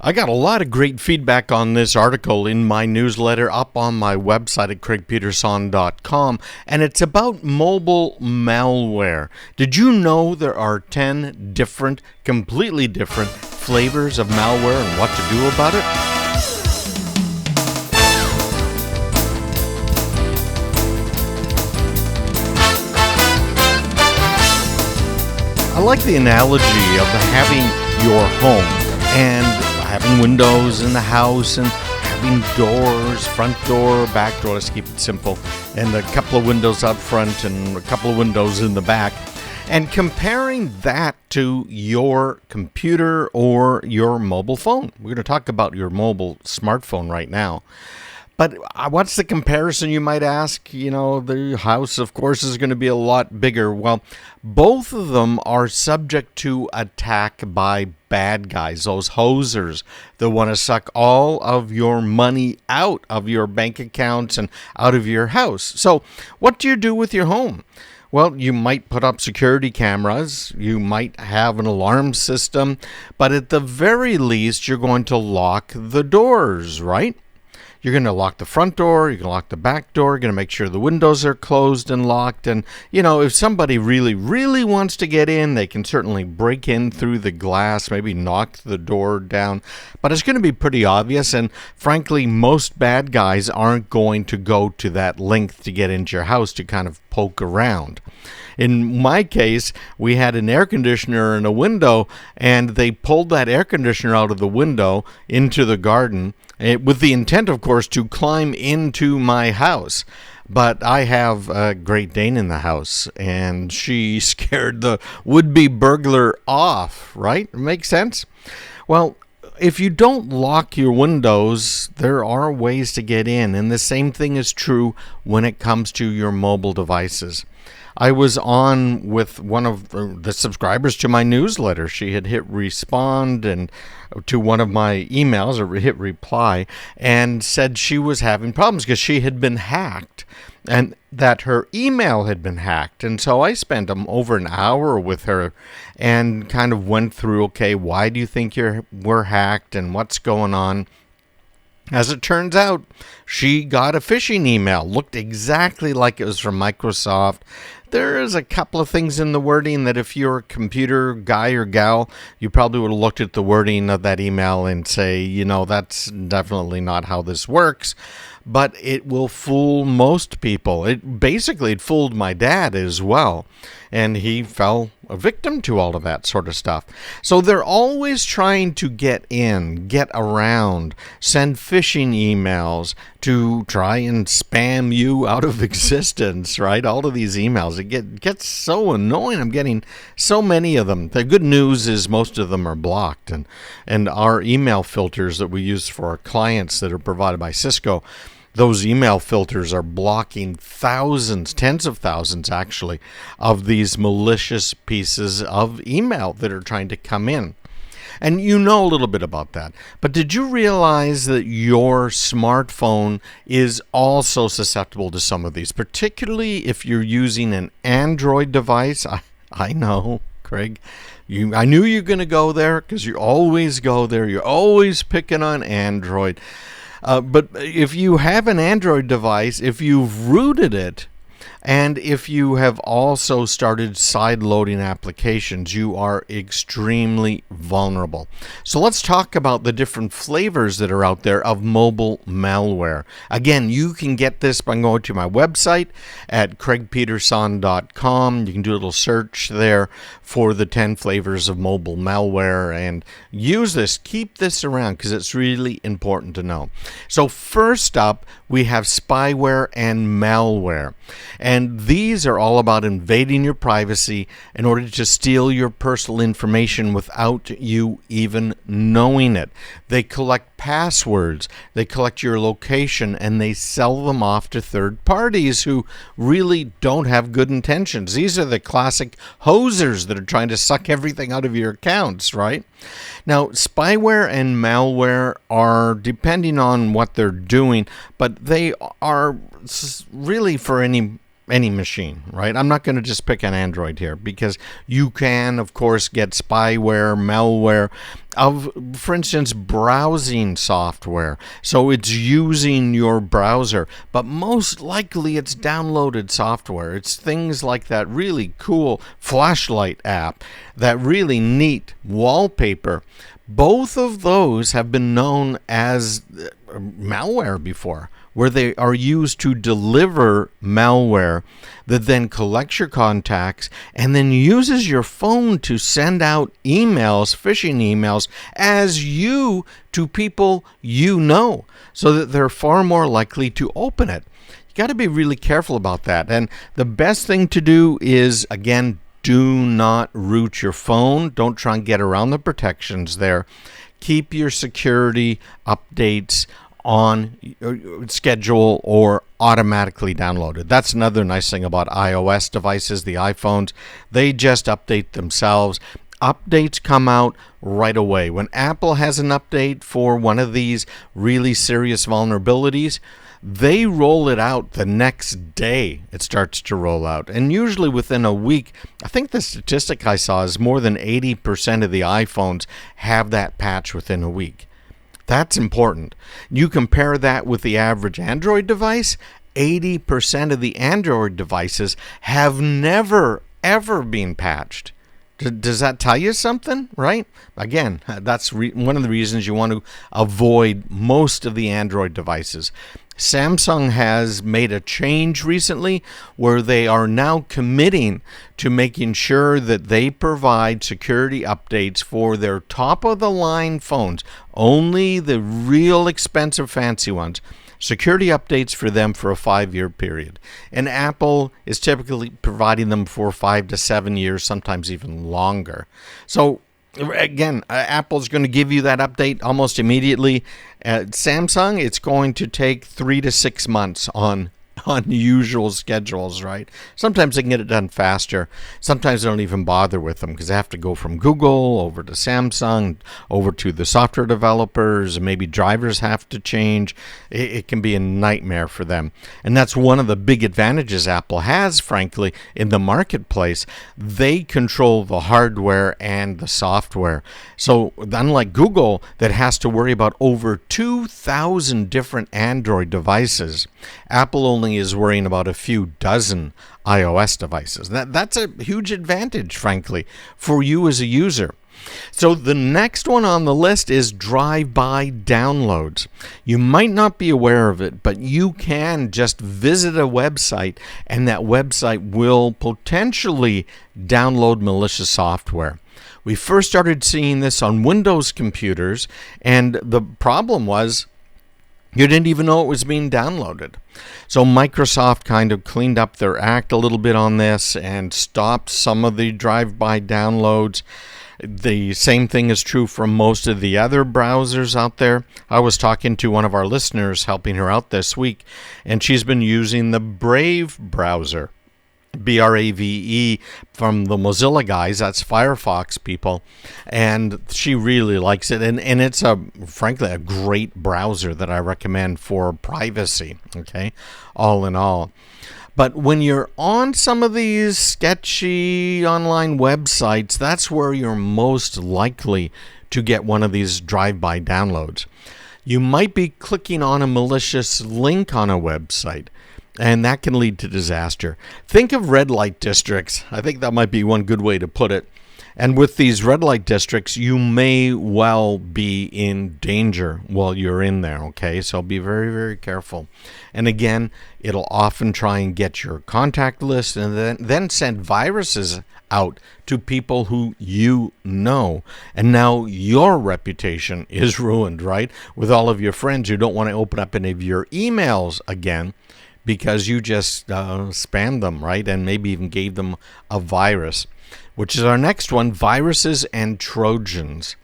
I got a lot of great feedback on this article in my newsletter up on my website at craigpeterson.com, and it's about mobile malware. Did you know there are 10 different, completely different flavors of malware and what to do about it? I like the analogy of having your home and having windows in the house and having doors, front door, back door, let's keep it simple, and a couple of windows up front and a couple of windows in the back, and comparing that to your computer or your mobile phone. We're going to talk about your mobile smartphone right now. But what's the comparison, you might ask? You know, the house, of course, is going to be a lot bigger. Well, both of them are subject to attack by bad guys, those hosers that want to suck all of your money out of your bank accounts and out of your house. So what do you do with your home? Well, you might put up security cameras, you might have an alarm system, but at the very least, you're going to lock the doors, right? You're going to lock the front door, you're going to lock the back door, you're going to make sure the windows are closed and locked. And, you know, if somebody really, really wants to get in, they can certainly break in through the glass, maybe knock the door down. But it's going to be pretty obvious. And frankly, most bad guys aren't going to go to that length to get into your house to kind of poke around. In my case, we had an air conditioner and a window, and they pulled that air conditioner out of the window into the garden, with the intent, of course, to climb into my house. But I have a Great Dane in the house, and she scared the would-be burglar off, right? Makes sense? Well, if you don't lock your windows, there are ways to get in, and the same thing is true when it comes to your mobile devices. I was on with one of the subscribers to my newsletter. She had hit respond and to one of my emails, or hit reply, and said she was having problems because she had been hacked and that her email had been hacked. And so I spent over an hour with her and kind of went through, okay, why do you think we're hacked and what's going on? As it turns out, she got a phishing email. Looked exactly like it was from Microsoft. There is a couple of things in the wording that if you're a computer guy or gal, you probably would have looked at the wording of that email and say, you know, that's definitely not how this works. But it will fool most people. It fooled my dad as well. And he fell a victim to all of that sort of stuff. So they're always trying to get in, get around, send phishing emails to try and spam you out of existence, right? All of these emails. It gets so annoying. I'm getting so many of them. The good news is most of them are blocked. And our email filters that we use for our clients that are provided by Cisco, those email filters are blocking thousands, tens of thousands actually, of these malicious pieces of email that are trying to come in. And you know a little bit about that. But did you realize that your smartphone is also susceptible to some of these, particularly if you're using an Android device? I know, Craig. I knew you were going to go there because you always go there. You're always picking on Android. But if you have an Android device, if you've rooted it, and if you have also started side-loading applications, you are extremely vulnerable. So let's talk about the different flavors that are out there of mobile malware. Again, you can get this by going to my website at craigpeterson.com. You can do a little search there for the 10 flavors of mobile malware and use this. Keep this around because it's really important to know. So first up, we have spyware and malware. And these are all about invading your privacy in order to steal your personal information without you even knowing it. They collect passwords, they collect your location, and they sell them off to third parties who really don't have good intentions. These are the classic hosers that are trying to suck everything out of your accounts, right? Now, spyware and malware are, depending on what they're doing, but they are really for any any machine, right? I'm not going to just pick an Android here because you can, of course, get spyware, malware, for instance, browsing software. So it's using your browser, but most likely it's downloaded software. It's things like that really cool flashlight app, that really neat wallpaper. Both of those have been known as malware before, where they are used to deliver malware that then collects your contacts and then uses your phone to send out emails, phishing emails, as you to people you know, so that they're far more likely to open it. You got to be really careful about that. And the best thing to do is, again, do not root your phone. Don't try and get around the protections there. Keep your security updates on schedule or automatically downloaded. That's another nice thing about iOS devices, the iPhones. They just update themselves. Updates come out right away. When Apple has an update for one of these really serious vulnerabilities, they roll it out the next day. It starts to roll out. And usually within a week, I think the statistic I saw is more than 80% of the iPhones have that patch within a week. That's important. You compare that with the average Android device, 80% of the Android devices have never, ever been patched. Does that tell you something, right? Again, that's one of the reasons you want to avoid most of the Android devices. Samsung has made a change recently where they are now committing to making sure that they provide security updates for their top-of-the-line phones, only the real expensive fancy ones. Security updates for them for a 5-year period. And Apple is typically providing them for 5 to 7 years, sometimes even longer. So again, Apple's going to give you that update almost immediately. Samsung, it's going to take 3 to 6 months on usual schedules, right? Sometimes they can get it done faster. Sometimes they don't even bother with them because they have to go from Google over to Samsung, over to the software developers, and maybe drivers have to change. It can be a nightmare for them. And that's one of the big advantages Apple has, frankly, in the marketplace. They control the hardware and the software. So unlike Google, that has to worry about over 2,000 different Android devices, Apple only is worrying about a few dozen iOS devices. That's a huge advantage, frankly, for you as a user. So the next one on the list is drive-by downloads. You might not be aware of it, but you can just visit a website, and that website will potentially download malicious software. We first started seeing this on Windows computers, and the problem was you didn't even know it was being downloaded. So Microsoft kind of cleaned up their act a little bit on this and stopped some of the drive-by downloads. The same thing is true for most of the other browsers out there. I was talking to one of our listeners, helping her out this week, and she's been using the Brave browser. Brave from the Mozilla guys, that's Firefox people, and she really likes it, and it's frankly a great browser that I recommend for privacy, okay, all in all. But when you're on some of these sketchy online websites, that's where you're most likely to get one of these drive-by downloads. You might be clicking on a malicious link on a website, and that can lead to disaster. Think of red light districts. I think that might be one good way to put it. And with these red light districts, you may well be in danger while you're in there, okay? So be very, very careful. And again, it'll often try and get your contact list and then send viruses out to people who you know. And now your reputation is ruined, right? With all of your friends who don't want to open up any of your emails again, because you just spammed them, right? And maybe even gave them a virus, which is our next one, viruses and Trojans.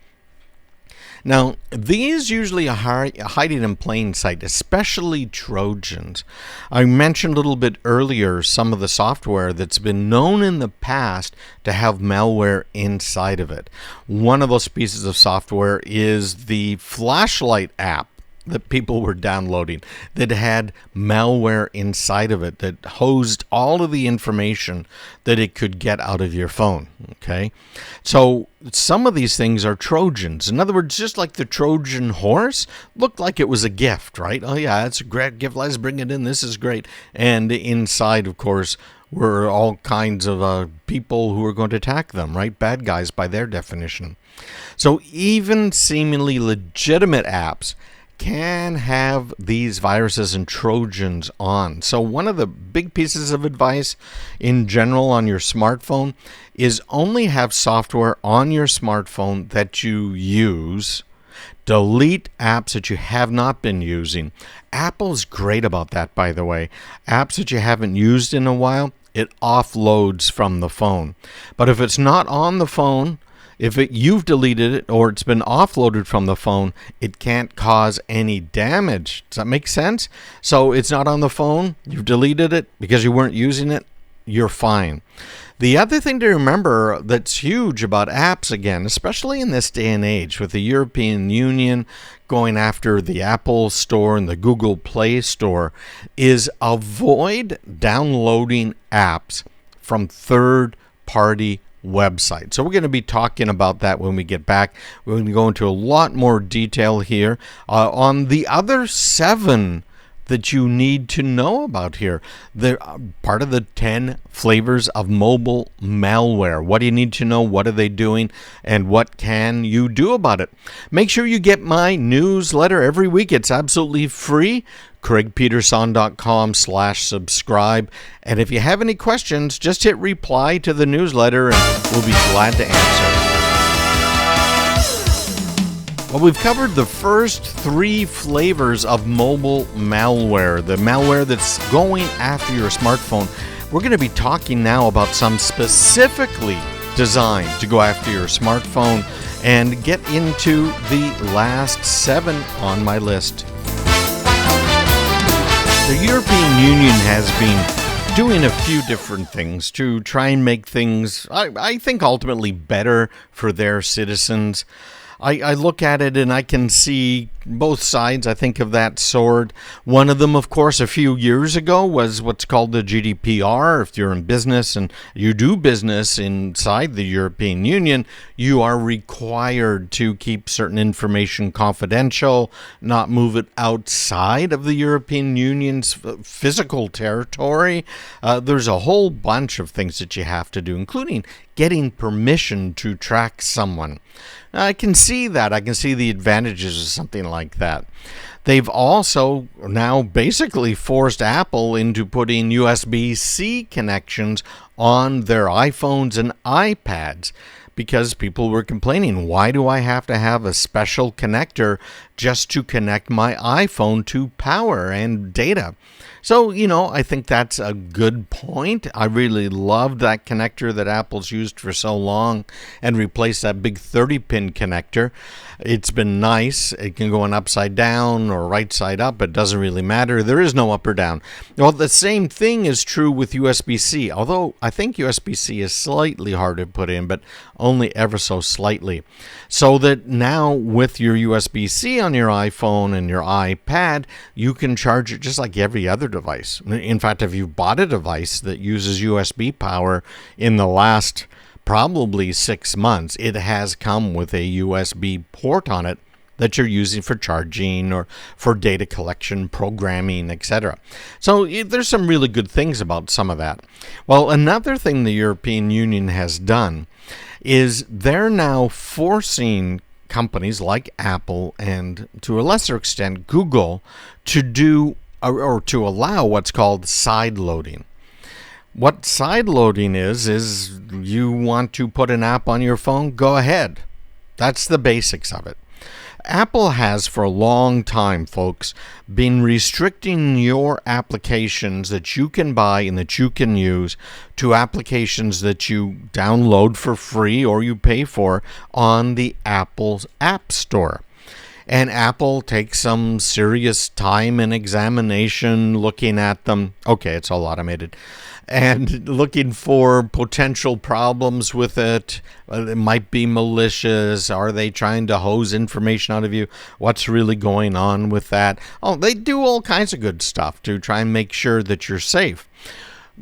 Now, these usually are hiding in plain sight, especially Trojans. I mentioned a little bit earlier some of the software that's been known in the past to have malware inside of it. One of those pieces of software is the flashlight app that people were downloading that had malware inside of it that hosed all of the information that it could get out of your phone. Okay, so some of these things are Trojans. In other words, just like the Trojan horse looked like it was a gift, right? Oh yeah, it's a great gift. Let's bring it in. This is great. And inside, of course, were all kinds of people who were going to attack them, right? Bad guys by their definition. So even seemingly legitimate apps can have these viruses and Trojans on. So one of the big pieces of advice in general on your smartphone is only have software on your smartphone that you use. Delete apps that you have not been using. Apple's great about that, by the way. Apps that you haven't used in a while, it offloads from the phone. But if it's not on the phone, if you've deleted it or it's been offloaded from the phone, it can't cause any damage. Does that make sense? So it's not on the phone, you've deleted it because you weren't using it, you're fine. The other thing to remember that's huge about apps, again, especially in this day and age with the European Union going after the Apple Store and the Google Play Store, is avoid downloading apps from third-party website. So we're going to be talking about that when we get back. We're going to go into a lot more detail here on the other 7 that you need to know about here. They're part of the 10 flavors of mobile malware. What do you need to know? What are they doing? And what can you do about it? Make sure you get my newsletter every week. It's absolutely free. CraigPeterson.com/subscribe. And if you have any questions, just hit reply to the newsletter and we'll be glad to answer. Well, we've covered the first 3 flavors of mobile malware, the malware that's going after your smartphone. We're going to be talking now about some specifically designed to go after your smartphone and get into the last 7 on my list. The European Union has been doing a few different things to try and make things, I think, ultimately better for their citizens. I look at it and I can see both sides, I think, of that sword. One of them, of course, a few years ago was what's called the GDPR. If you're in business and you do business inside the European Union, you are required to keep certain information confidential, not move it outside of the European Union's physical territory. There's a whole bunch of things that you have to do, including getting permission to track someone. I can see that. I can see the advantages of something like that. They've also now basically forced Apple into putting USB-C connections on their iPhones and iPads because people were complaining, why do I have to have a special connector just to connect my iPhone to power and data? So, I think that's a good point. I really loved that connector that Apple's used for so long and replaced that big 30-pin connector. It's been nice. It can go on upside down or right side up. It doesn't really matter. There is no up or down. Well, the same thing is true with USB-C, although I think USB-C is slightly harder to put in, but only ever so slightly. So that now with your USB-C on your iPhone and your iPad, you can charge it just like every other device. In fact, if you bought a device that uses USB power in the last probably 6 months, it has come with a USB port on it that you're using for charging or for data collection, programming, etc. So there's some really good things about some of that. Well, another thing the European Union has done is they're now forcing companies like Apple and to a lesser extent Google to do or to allow what's called side loading. What side loading is you want to put an app on your phone, go ahead. That's the basics of it. Apple has for a long time, folks, been restricting your applications that you can buy and that you can use to applications that you download for free or you pay for on the Apple's App Store. And Apple takes some serious time and examination looking at them. Okay, it's all automated. And looking for potential problems with it. It might be malicious. Are they trying to hose information out of you? What's really going on with that? Oh, they do all kinds of good stuff to try and make sure that you're safe.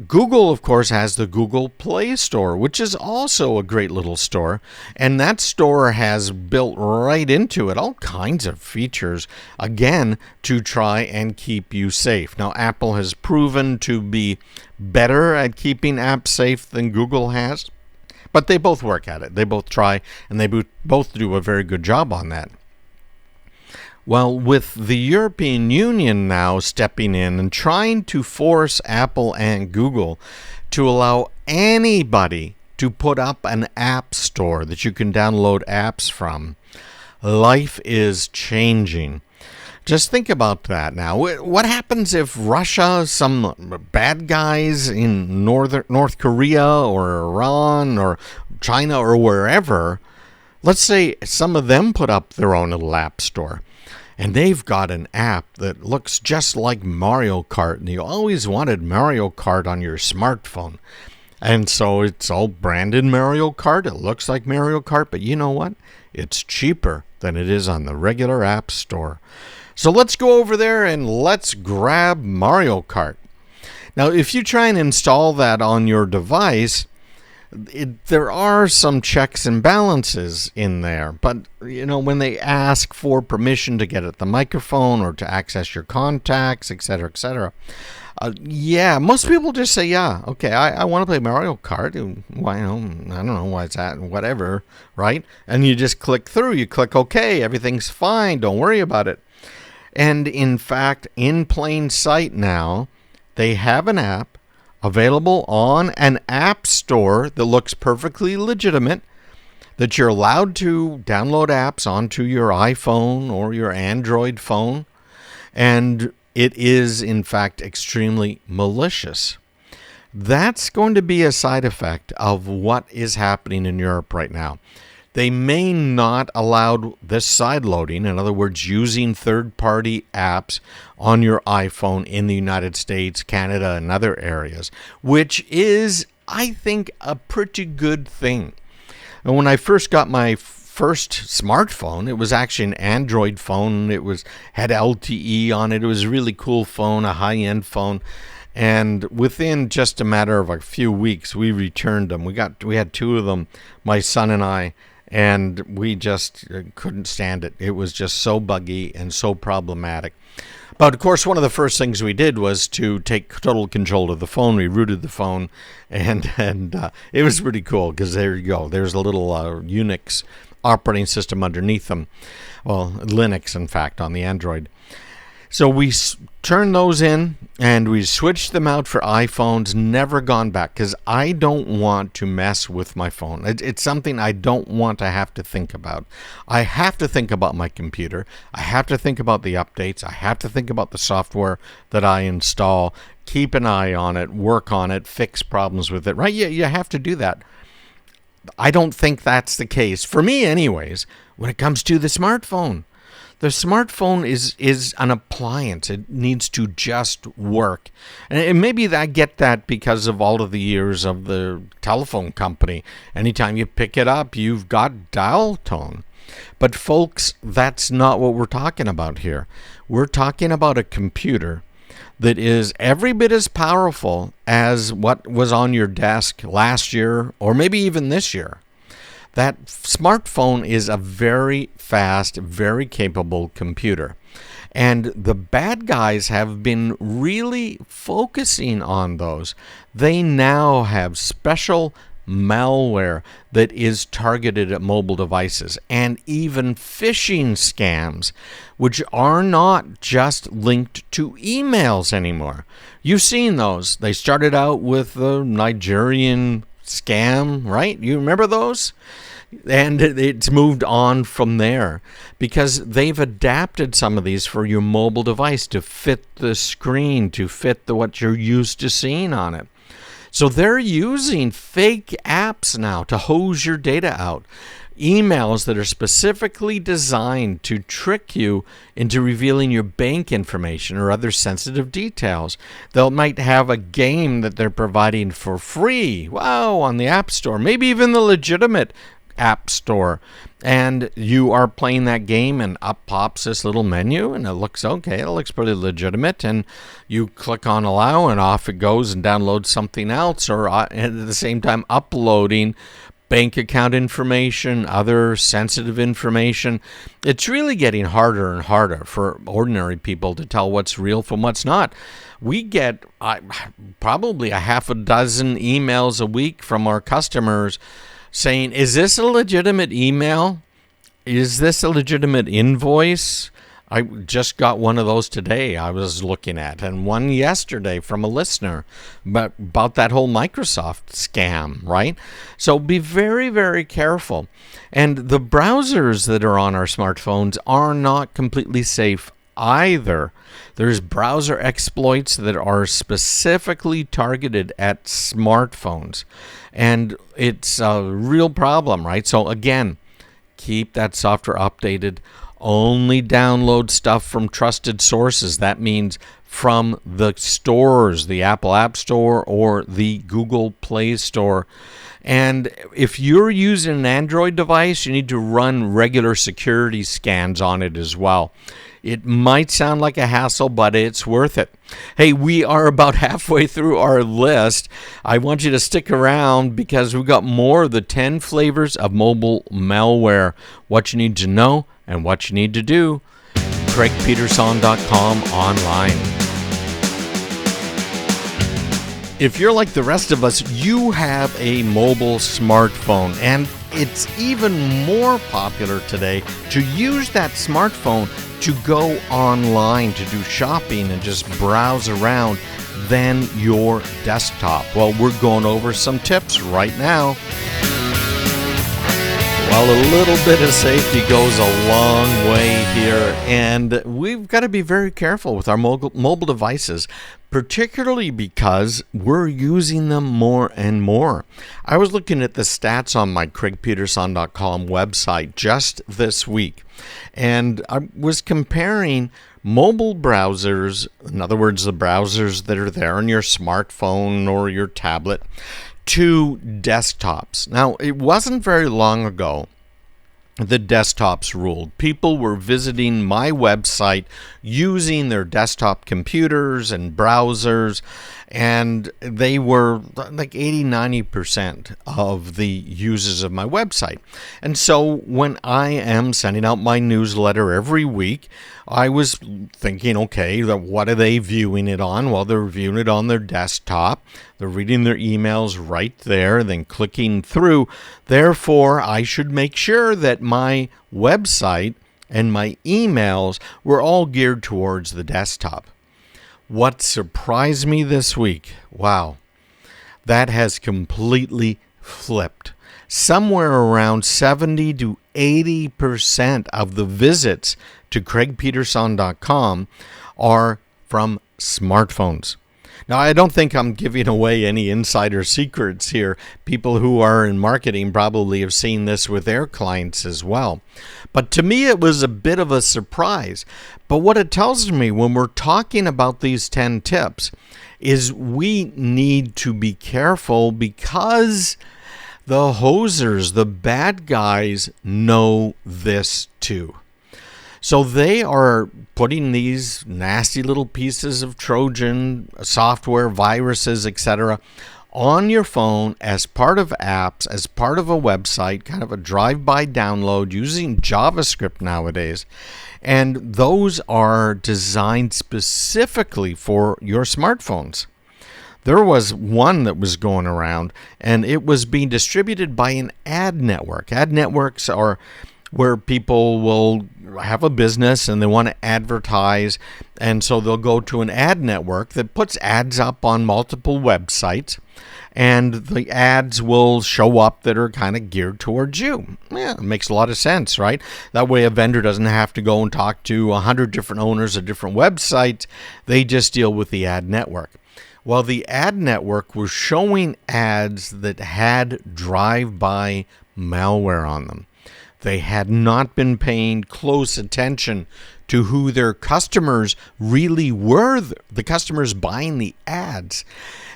Google, of course, has the Google Play Store, which is also a great little store. And that store has built right into it all kinds of features, again, to try and keep you safe. Now, Apple has proven to be better at keeping apps safe than Google has, but they both work at it. They both try, and they both do a very good job on that. Well, with the European Union now stepping in and trying to force Apple and Google to allow anybody to put up an app store that you can download apps from, life is changing. Just think about that now. What happens if Russia, some bad guys in North Korea or Iran or China or wherever, let's say some of them put up their own little app store? And they've got an app that looks just like Mario Kart. And you always wanted Mario Kart on your smartphone. And so it's all branded Mario Kart. It looks like Mario Kart. But you know what? It's cheaper than it is on the regular app store. So let's go over there and let's grab Mario Kart. Now, if you try and install that on your device, there are some checks and balances in there, but when they ask for permission to get at the microphone or to access your contacts, etc., most people just say, yeah, okay, I want to play Mario Kart. Why? I don't know why it's that, whatever, right? And you just click through. You click OK, everything's fine. Don't worry about it. And in fact, in plain sight now, they have an app available on an app store that looks perfectly legitimate, that you're allowed to download apps onto your iPhone or your Android phone, and it is, in fact, extremely malicious. That's going to be a side effect of what is happening in Europe right now. They may not allow this side loading, in other words, using third-party apps on your iPhone in the United States, Canada, and other areas, which is, I think, a pretty good thing. And when I first got my first smartphone, it was actually an Android phone. It had LTE on it. It was a really cool phone, a high-end phone. And within just a matter of a few weeks, we returned them. We had two of them, my son and I. And we just couldn't stand it. It was just so buggy and so problematic. But, of course, one of the first things we did was to take total control of the phone. We rooted the phone, and it was pretty cool because there you go. There's a little Unix operating system underneath them. Well, Linux, in fact, on the Android. So we turned those in, and we switched them out for iPhones, never gone back, because I don't want to mess with my phone. It's something I don't want to have to think about. I have to think about my computer. I have to think about the updates. I have to think about the software that I install, keep an eye on it, work on it, fix problems with it, right? You have to do that. I don't think that's the case, for me anyways, when it comes to the smartphone. The smartphone is an appliance. It needs to just work. And maybe I get that because of all of the years of the telephone company. Anytime you pick it up, you've got dial tone. But folks, that's not what we're talking about here. We're talking about a computer that is every bit as powerful as what was on your desk last year or maybe even this year. That smartphone is a very fast, very capable computer. And the bad guys have been really focusing on those. They now have special malware that is targeted at mobile devices, and even phishing scams, which are not just linked to emails anymore. You've seen those. They started out with the Nigerian scam, right? You remember those? And it's moved on from there because they've adapted some of these for your mobile device to fit the screen, to fit what you're used to seeing on it. So they're using fake apps now to hose your data out. emails that are specifically designed to trick you into revealing your bank information or other sensitive details. They might have a game that they're providing for free, wow, on the App Store, maybe even the legitimate App Store, and you are playing that game and up pops this little menu and it looks okay, it looks pretty legitimate, and you click on allow and off it goes and downloads something else, or at the same time uploading bank account information, other sensitive information. It's really getting harder and harder for ordinary people to tell what's real from what's not. We get probably a half a dozen emails a week from our customers saying, is this a legitimate email? Is this a legitimate invoice? I just got one of those today I was looking at, and one yesterday from a listener about that whole Microsoft scam, right? So be very, very careful. And the browsers that are on our smartphones are not completely safe either. There's browser exploits that are specifically targeted at smartphones, and it's a real problem, right? So again, keep that software updated. Only download stuff from trusted sources. That means from the stores, the Apple App Store or the Google Play Store. And if you're using an Android device, you need to run regular security scans on it as well. It might sound like a hassle, but it's worth it. Hey, we are about halfway through our list. I want you to stick around because we've got more of the 10 flavors of mobile malware. What you need to know and what you need to do. CraigPeterson.com online. If you're like the rest of us, you have a mobile smartphone, and it's even more popular today to use that smartphone to go online, to do shopping and just browse around than your desktop. Well, we're going over some tips right now. Well, a little bit of safety goes a long way here, and we've got to be very careful with our mobile devices, particularly because we're using them more and more. I was looking at the stats on my CraigPeterson.com website just this week, and I was comparing mobile browsers, in other words, the browsers that are there on your smartphone or your tablet, to desktops. Now, it wasn't very long ago the desktops ruled. People were visiting my website using their desktop computers and browsers, and they were like 80-90% of the users of my website. And so when I am sending out my newsletter every week, I was thinking, okay, what are they viewing it on? Well, they're viewing it on their desktop. They're reading their emails right there, then clicking through. Therefore, I should make sure that my website and my emails were all geared towards the desktop. What surprised me this week, wow, that has completely flipped. Somewhere around 70 to 80% of the visits to CraigPeterson.com are from smartphones. Now, I don't think I'm giving away any insider secrets here. People who are in marketing probably have seen this with their clients as well. But to me, it was a bit of a surprise. But what it tells me when we're talking about these 10 tips is we need to be careful because the hosers, the bad guys, know this too. So they are putting these nasty little pieces of Trojan software, viruses, etc., on your phone as part of apps, as part of a website, kind of a drive-by download using JavaScript nowadays. And those are designed specifically for your smartphones. There was one that was going around, and it was being distributed by an ad network. Ad networks are where people will have a business and they want to advertise, and so they'll go to an ad network that puts ads up on multiple websites, and the ads will show up that are kind of geared towards you. Yeah, it makes a lot of sense, right? That way a vendor doesn't have to go and talk to 100 different owners of different websites. They just deal with the ad network. Well, the ad network was showing ads that had drive-by malware on them. They had not been paying close attention to who their customers really were, the customers buying the ads.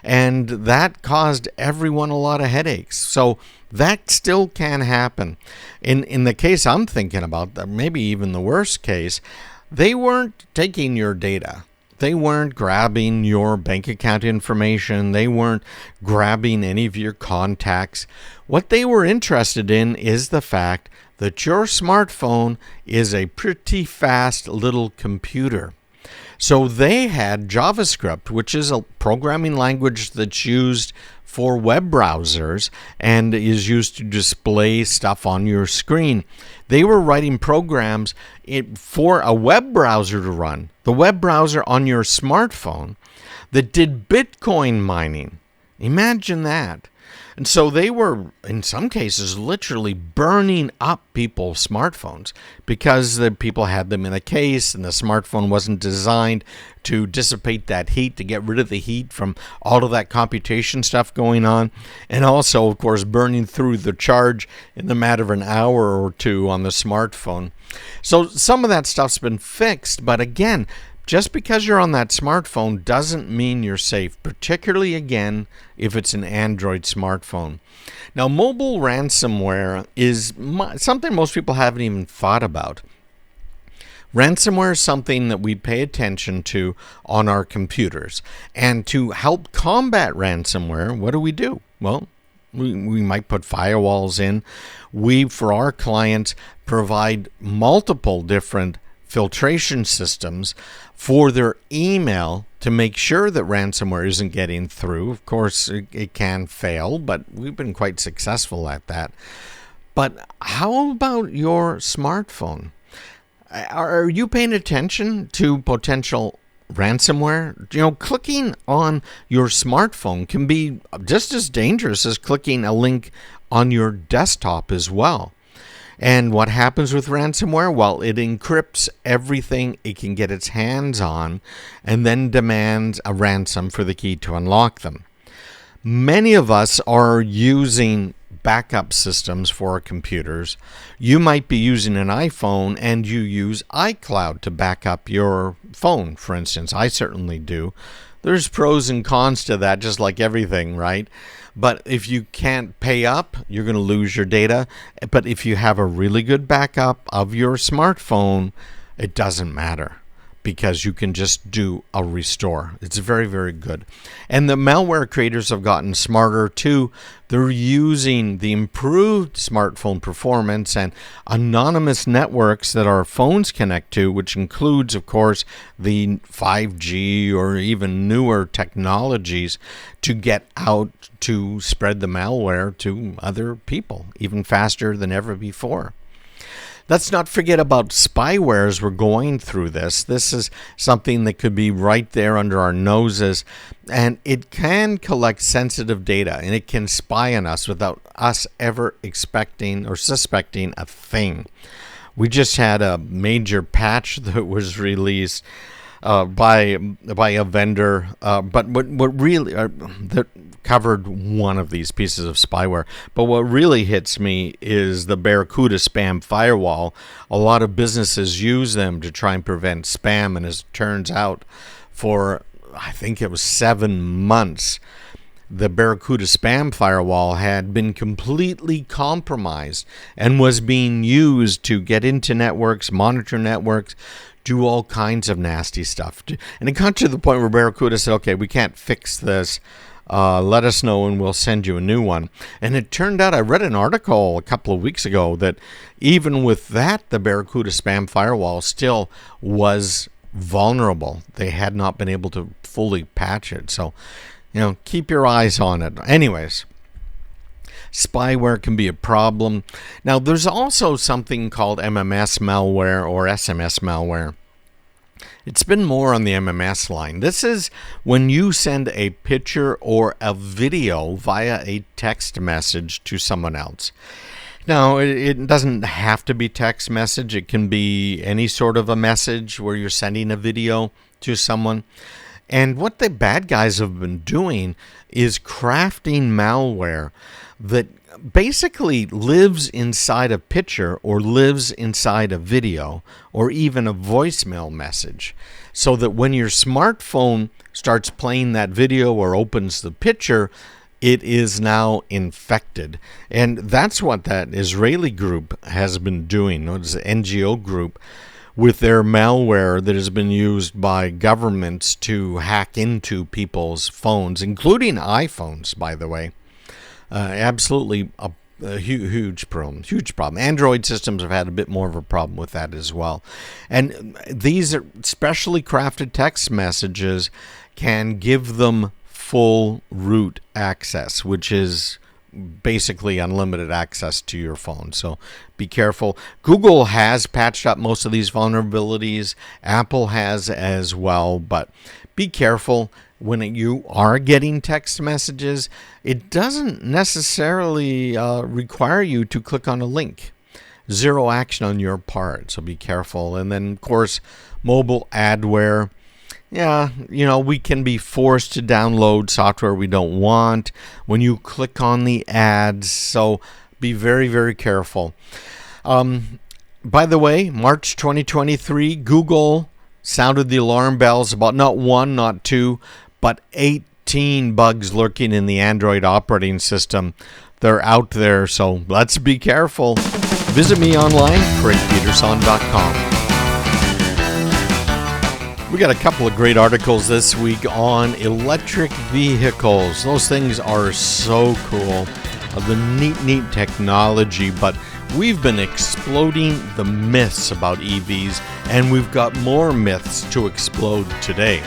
And that caused everyone a lot of headaches. So that still can happen. In the case I'm thinking about, maybe even the worst case, they weren't taking your data. They weren't grabbing your bank account information. They weren't grabbing any of your contacts. What they were interested in is the fact that your smartphone is a pretty fast little computer. So they had JavaScript, which is a programming language that's used for web browsers and is used to display stuff on your screen. They were writing programs for a web browser to run, the web browser on your smartphone, that did Bitcoin mining. Imagine that. And so they were, in some cases, literally burning up people's smartphones because the people had them in a case and the smartphone wasn't designed to dissipate that heat, to get rid of the heat from all of that computation stuff going on. And also, of course, burning through the charge in the matter of an hour or two on the smartphone. So some of that stuff's been fixed, but again, just because you're on that smartphone doesn't mean you're safe, particularly, again, if it's an Android smartphone. Now, mobile ransomware is something most people haven't even thought about. Ransomware is something that we pay attention to on our computers. And to help combat ransomware, what do? Well, we might put firewalls in. We, for our clients, provide multiple different filtration systems for their email to make sure that ransomware isn't getting through. Of course, it can fail, but we've been quite successful at that. But how about your smartphone? Are you paying attention to potential ransomware? Clicking on your smartphone can be just as dangerous as clicking a link on your desktop as well. And what happens with ransomware? Well, it encrypts everything it can get its hands on and then demands a ransom for the key to unlock them. Many of us are using backup systems for our computers. You might be using an iPhone and you use iCloud to back up your phone, for instance. I certainly do. There's pros and cons to that, just like everything, right? But if you can't pay up, you're going to lose your data. But if you have a really good backup of your smartphone, it doesn't matter because you can just do a restore. It's very, very good. And the malware creators have gotten smarter too. They're using the improved smartphone performance and anonymous networks that our phones connect to, which includes, of course, the 5G or even newer technologies to get out to spread the malware to other people, even faster than ever before. Let's not forget about spyware as we're going through this. This is something that could be right there under our noses, and it can collect sensitive data, and it can spy on us without us ever expecting or suspecting a thing. We just had a major patch that was released by a vendor, but what really that covered one of these pieces of spyware. But what really hits me is the Barracuda spam firewall. A lot of businesses use them to try and prevent spam, and as it turns out, for I think it was 7 months, the Barracuda spam firewall had been completely compromised and was being used to get into networks, monitor networks, do all kinds of nasty stuff. And it got to the point where Barracuda said, okay, we can't fix this. Let us know and we'll send you a new one. And it turned out, I read an article a couple of weeks ago that even with that, the Barracuda spam firewall still was vulnerable. They had not been able to fully patch it. So, keep your eyes on it. Anyways, spyware can be a problem. Now, there's also something called MMS malware or SMS malware. It's been more on the MMS line. This is when you send a picture or a video via a text message to someone else. Now, it doesn't have to be text message. It can be any sort of a message where you're sending a video to someone. And what the bad guys have been doing is crafting malware that basically lives inside a picture or lives inside a video or even a voicemail message, so that when your smartphone starts playing that video or opens the picture, it is now infected. And that's what that Israeli group has been doing. It's an NGO group with their malware that has been used by governments to hack into people's phones, including iPhones, by the way. Absolutely a huge problem. Android systems have had a bit more of a problem with that as well. And these are specially crafted text messages can give them full root access, which is basically unlimited access to your phone. So be careful. Google has patched up most of these vulnerabilities. Apple has as well, but be careful. When you are getting text messages, it doesn't necessarily require you to click on a link. Zero action on your part, so be careful. And then, of course, mobile adware. Yeah, we can be forced to download software we don't want when you click on the ads, so be very, very careful. By the way, March 2023, Google sounded the alarm bells about not one, not two, but 18 bugs lurking in the Android operating system. They're out there, so let's be careful. Visit me online, CraigPeterson.com. We got a couple of great articles this week on electric vehicles. Those things are so cool. The neat technology, but we've been exploding the myths about EVs, and we've got more myths to explode today.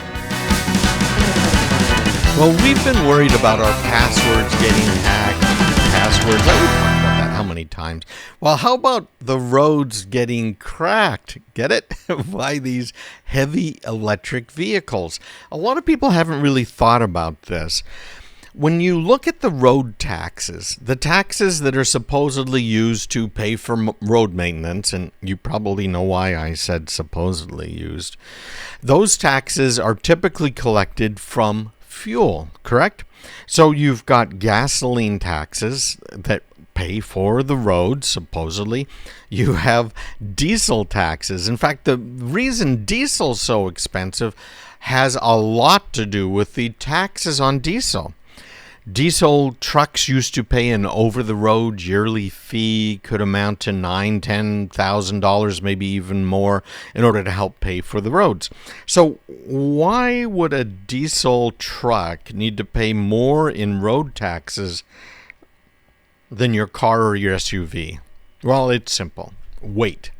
Well, we've been worried about our passwords getting hacked. We've talked about that how many times? Well, how about the roads getting cracked? Get it? By these heavy electric vehicles. A lot of people haven't really thought about this. When you look at the road taxes, the taxes that are supposedly used to pay for road maintenance, and you probably know why I said supposedly used, those taxes are typically collected from fuel, correct? So you've got gasoline taxes that pay for the road, supposedly. You have diesel taxes. In fact, the reason diesel's so expensive has a lot to do with the taxes on diesel. Diesel trucks used to pay an over-the-road yearly fee, could amount to $9,000, $10,000, maybe even more, in order to help pay for the roads. So why would a diesel truck need to pay more in road taxes than your car or your SUV? Well, it's simple. Weight.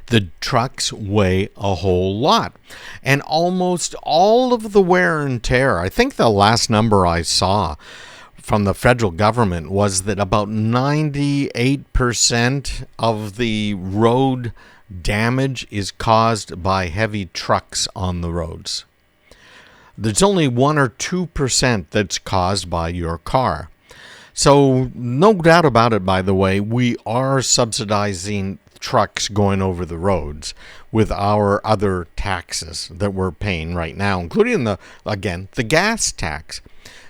The trucks weigh a whole lot, and almost all of the wear and tear, I think the last number I saw from the federal government was that about 98% of the road damage is caused by heavy trucks on the roads. There's only 1 or 2% that's caused by your car. So no doubt about it, by the way, we are subsidizing trucks going over the roads with our other taxes that we're paying right now, including the gas tax.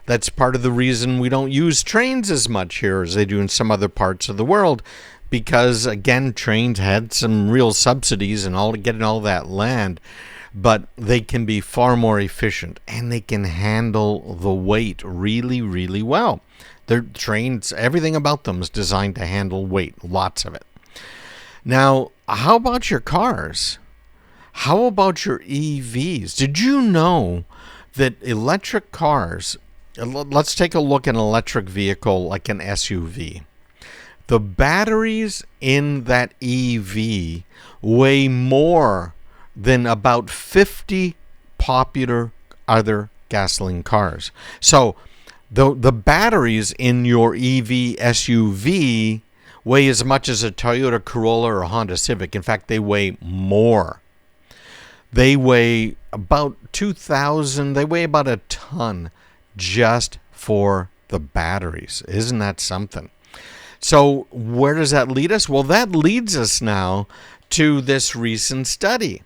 That's part of the reason we don't use trains as much here as they do in some other parts of the world, because again, trains had some real subsidies and all getting all that land, but they can be far more efficient and they can handle the weight really, really well. Their trains, everything about them is designed to handle weight, lots of it. Now, how about your cars? How about your EVs? Did you know that electric cars, let's take a look at an electric vehicle like an SUV. The batteries in that EV weigh more than about 50 popular other gasoline cars. So the batteries in your EV SUV weigh as much as a Toyota Corolla or a Honda Civic. In fact, they weigh more. They weigh about 2,000, they weigh about a ton just for the batteries. Isn't that something? So where does that lead us? Well, that leads us now to this recent study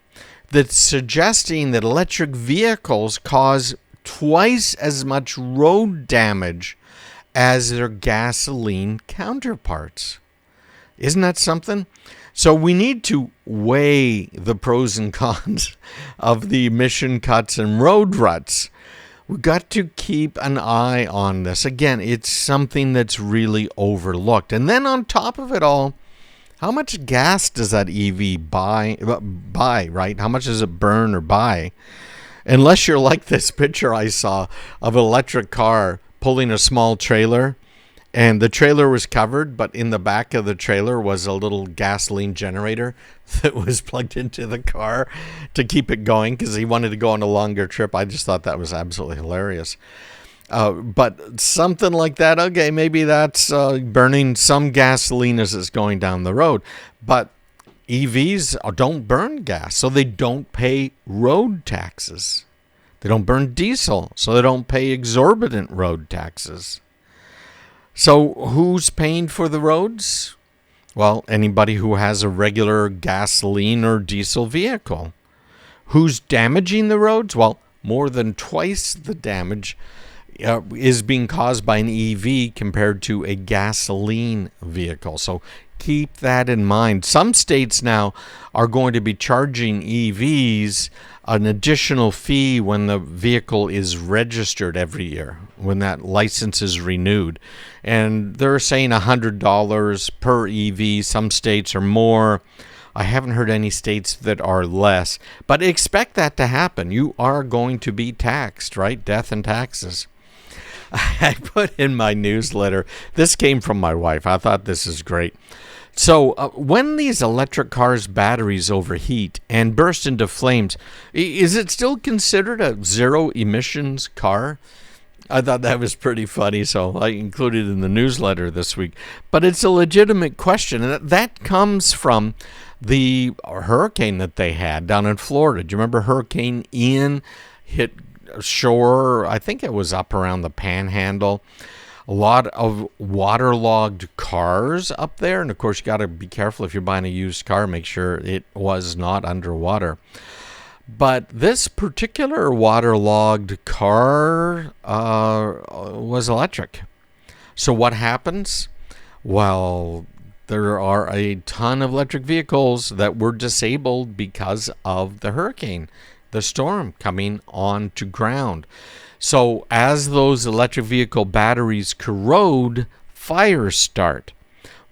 that's suggesting that electric vehicles cause twice as much road damage as their gasoline counterparts. Isn't that something? So we need to weigh the pros and cons of the emission cuts and road ruts. We've got to keep an eye on this. Again, it's something that's really overlooked. And then on top of it all, how much gas does that EV buy, right? How much does it burn or buy? Unless you're like this picture I saw of an electric car pulling a small trailer, and the trailer was covered, but in the back of the trailer was a little gasoline generator that was plugged into the car to keep it going because he wanted to go on a longer trip. I just thought that was absolutely hilarious. But something like that, okay, maybe that's burning some gasoline as it's going down the road. But EVs don't burn gas, so they don't pay road taxes. They don't burn diesel, so they don't pay exorbitant road taxes. So who's paying for the roads? Well, anybody who has a regular gasoline or diesel vehicle. Who's damaging the roads? Well, more than twice the damage is being caused by an EV compared to a gasoline vehicle. So keep that in mind. Some states now are going to be charging EVs an additional fee when the vehicle is registered every year, when that license is renewed. And they're saying $100 per EV. Some states are more. I haven't heard any states that are less. But expect that to happen. You are going to be taxed, right? Death and taxes. I put in my newsletter, this came from my wife. I thought this is great. So when these electric cars' batteries overheat and burst into flames, is it still considered a zero emissions car? I thought that was pretty funny, so I included it in the newsletter this week. But it's a legitimate question, and that comes from the hurricane that they had down in Florida. Do you remember Hurricane Ian hit shore? I think it was up around the Panhandle. A lot of waterlogged cars up there. And of course, you got to be careful if you're buying a used car, make sure it was not underwater. But this particular waterlogged car was electric. So what happens? Well, there are a ton of electric vehicles that were disabled because of the hurricane, the storm coming onto ground. So as those electric vehicle batteries corrode, fires start.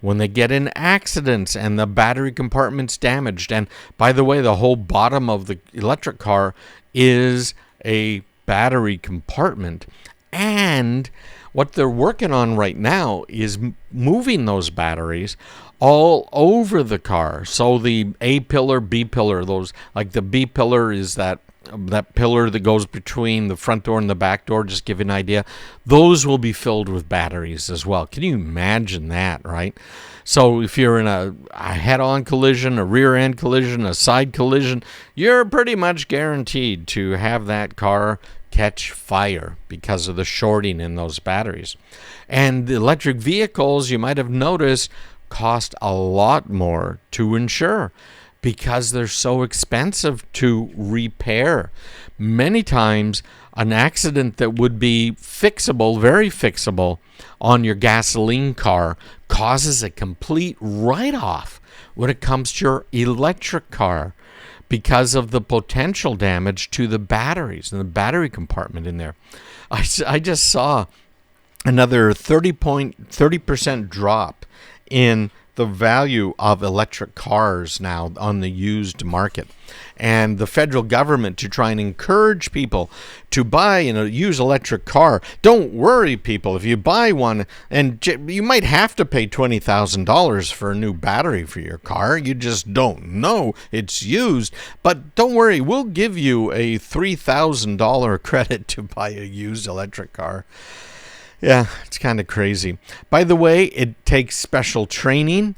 When they get in accidents and the battery compartment's damaged, and by the way, the whole bottom of the electric car is a battery compartment. And what they're working on right now is moving those batteries all over the car. So the A pillar, B pillar, those, like the B pillar is that pillar that goes between the front door and the back door, just give you an idea. Those will be filled with batteries as well. Can you imagine that, right? So if you're in a head-on collision, a rear-end collision, a side collision, you're pretty much guaranteed to have that car catch fire because of the shorting in those batteries. And the electric vehicles, you might have noticed, cost a lot more to insure, because they're so expensive to repair. Many times, an accident that would be fixable, very fixable, on your gasoline car causes a complete write-off when it comes to your electric car because of the potential damage to the batteries and the battery compartment in there. I just saw another 30% drop in the value of electric cars now on the used market. And the federal government, to try and encourage people to buy a used electric car. Don't worry, people, if you buy one, and you might have to pay $20,000 for a new battery for your car. You just don't know it's used. But don't worry, we'll give you a $3,000 credit to buy a used electric car. Yeah, it's kind of crazy. By the way, it takes special training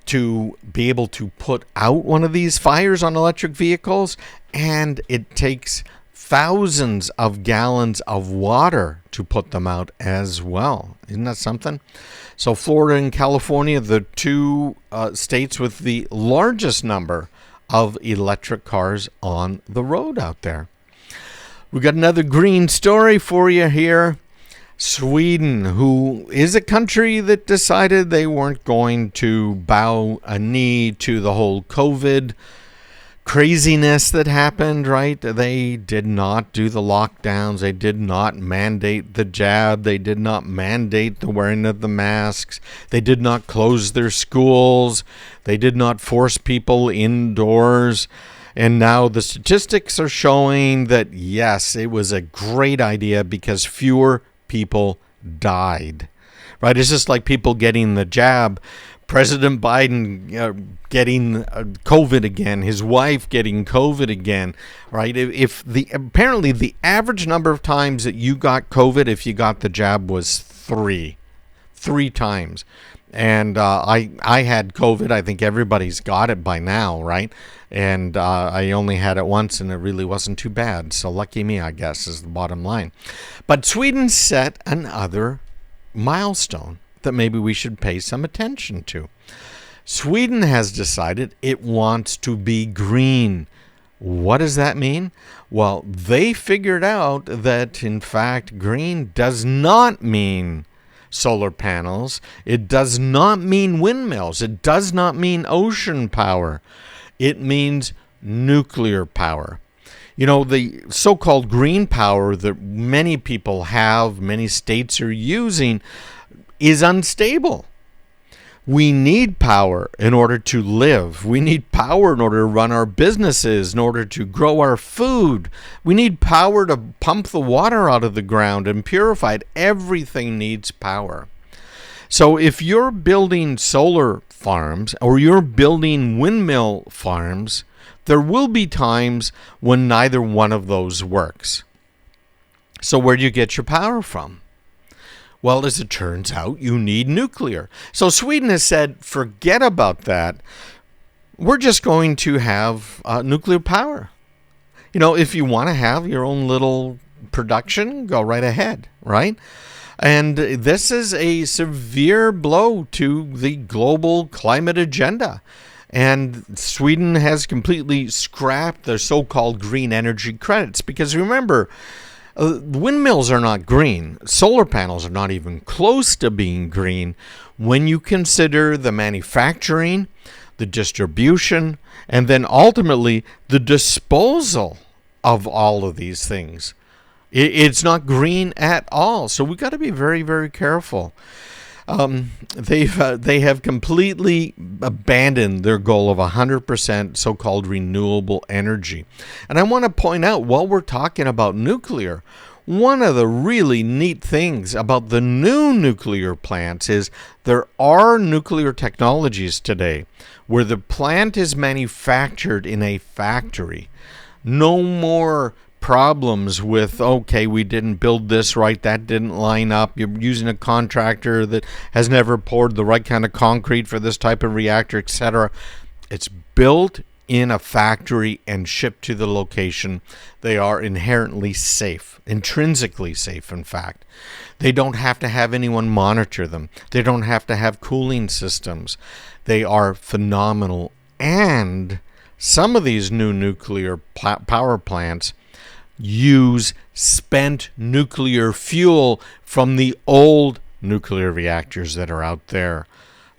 to be able to put out one of these fires on electric vehicles, and it takes thousands of gallons of water to put them out as well. Isn't that something? So Florida and California, the two states with the largest number of electric cars on the road out there. We got another green story for you here. Sweden, who is a country that decided they weren't going to bow a knee to the whole COVID craziness that happened, right? They did not do the lockdowns. They did not mandate the jab. They did not mandate the wearing of the masks. They did not close their schools. They did not force people indoors. And now the statistics are showing that, yes, it was a great idea because fewer people died, right? It's just like people getting the jab. President Biden getting COVID again, his wife getting COVID again, right? Apparently the average number of times that you got COVID if you got the jab was three times. And I had COVID. I think everybody's got it by now, right? And I only had it once, and it really wasn't too bad. So lucky me, I guess, is the bottom line. But Sweden set another milestone that maybe we should pay some attention to. Sweden has decided it wants to be green. What does that mean? Well, they figured out that, in fact, green does not mean solar panels. It does not mean windmills. It does not mean ocean power. It means nuclear power. You know, the so-called green power that many people have, many states are using, is unstable. We need power in order to live. We need power in order to run our businesses, in order to grow our food. We need power to pump the water out of the ground and purify it. Everything needs power. So if you're building solar farms or you're building windmill farms, there will be times when neither one of those works. So where do you get your power from? Well, as it turns out, you need nuclear. So Sweden has said, forget about that. We're just going to have nuclear power. You know, if you want to have your own little production, go right ahead, right? And this is a severe blow to the global climate agenda. And Sweden has completely scrapped their so-called green energy credits. Because remember, windmills are not green. Solar panels are not even close to being green when you consider the manufacturing, the distribution, and then ultimately the disposal of all of these things. It's not green at all. So we've got to be very, very careful. They have completely abandoned their goal of 100% so-called renewable energy. And I want to point out, while we're talking about nuclear, one of the really neat things about the new nuclear plants is there are nuclear technologies today where the plant is manufactured in a factory. No more problems with, okay, we didn't build this right, that didn't line up, you're using a contractor that has never poured the right kind of concrete for this type of reactor, etc. It's built in a factory and shipped to the location. They are inherently safe, intrinsically safe, in fact. They don't have to have anyone monitor them. They don't have to have cooling systems. They are phenomenal. And some of these new nuclear power plants use spent nuclear fuel from the old nuclear reactors that are out there.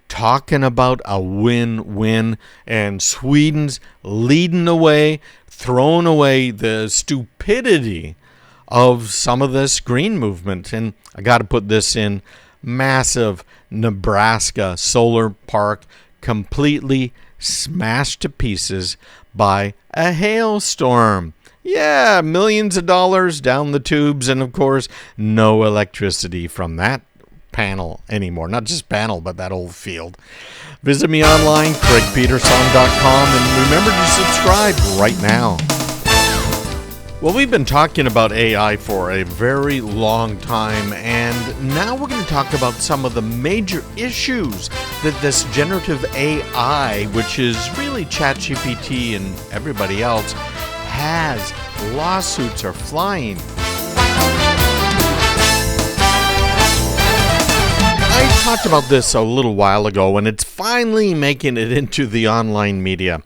Talking about a win-win, and Sweden's leading the way, throwing away the stupidity of some of this green movement. And I got to put this in: massive Nebraska solar park completely smashed to pieces by a hailstorm. Yeah, millions of dollars down the tubes, and of course, no electricity from that panel anymore. Not just panel, but that whole field. Visit me online, craigpeterson.com, and remember to subscribe right now. Well, we've been talking about AI for a very long time, and now we're going to talk about some of the major issues that this generative AI, which is really ChatGPT and everybody else, has. Lawsuits are flying. I talked about this a little while ago, and it's finally making it into the online media.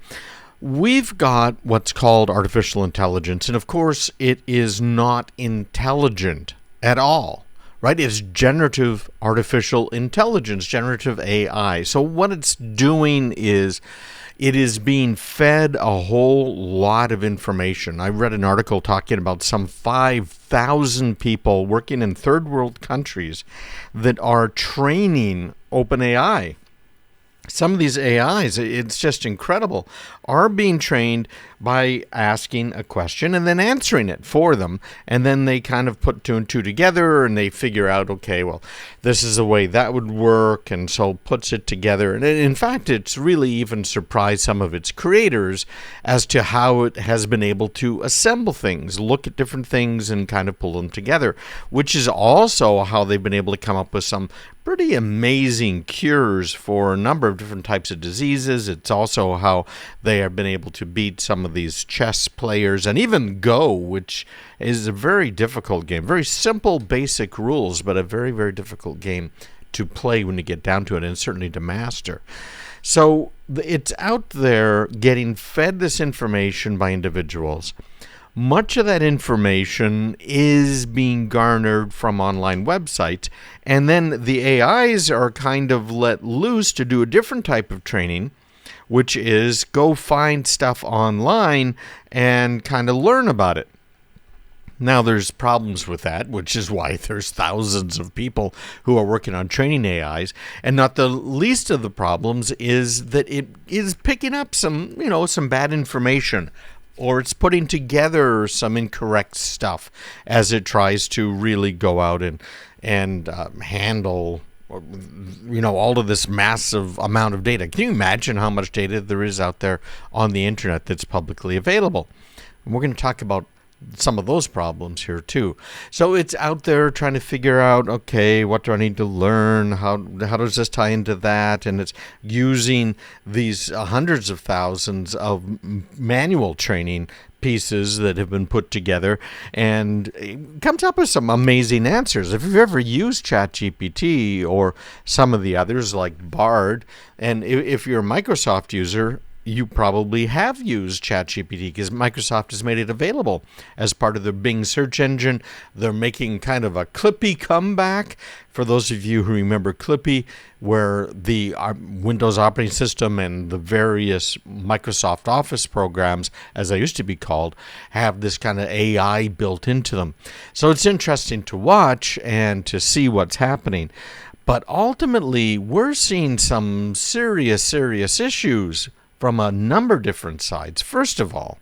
We've got what's called artificial intelligence, and of course it is not intelligent at all, right? It's generative artificial intelligence, generative AI. So what it's doing is it is being fed a whole lot of information. I read an article talking about some 5,000 people working in third world countries that are training OpenAI. Some of these AIs, it's just incredible, are being trained by asking a question and then answering it for them. And then they kind of put two and two together and they figure out, okay, well, this is the way that would work. And so puts it together. And in fact, it's really even surprised some of its creators as to how it has been able to assemble things, look at different things and kind of pull them together, which is also how they've been able to come up with some pretty amazing cures for a number of different types of diseases. It's also how they have been able to beat some of these chess players and even Go, which is a very difficult game. Very simple, basic rules, but a very, very difficult game to play when you get down to it, and certainly to master. So it's out there getting fed this information by individuals. Much of that information is being garnered from online websites, and then the AIs are kind of let loose to do a different type of training, which is go find stuff online and kind of learn about it. Now, there's problems with that, which is why there's thousands of people who are working on training AIs. And not the least of the problems is that it is picking up some bad information, or it's putting together some incorrect stuff as it tries to really go out and handle all of this massive amount of data. Can you imagine how much data there is out there on the internet that's publicly available? And we're going to talk about some of those problems here too. So it's out there trying to figure out, okay, what do I need to learn? How does this tie into that? And it's using these hundreds of thousands of manual training pieces that have been put together, and it comes up with some amazing answers. If you've ever used ChatGPT or some of the others like Bard, and if you're a Microsoft user, you probably have used ChatGPT because Microsoft has made it available as part of their Bing search engine. They're making kind of a Clippy comeback. For those of you who remember Clippy, where the Windows operating system and the various Microsoft Office programs, as they used to be called, have this kind of AI built into them. So it's interesting to watch and to see what's happening. But ultimately, we're seeing some serious issues from a number of different sides. First of all,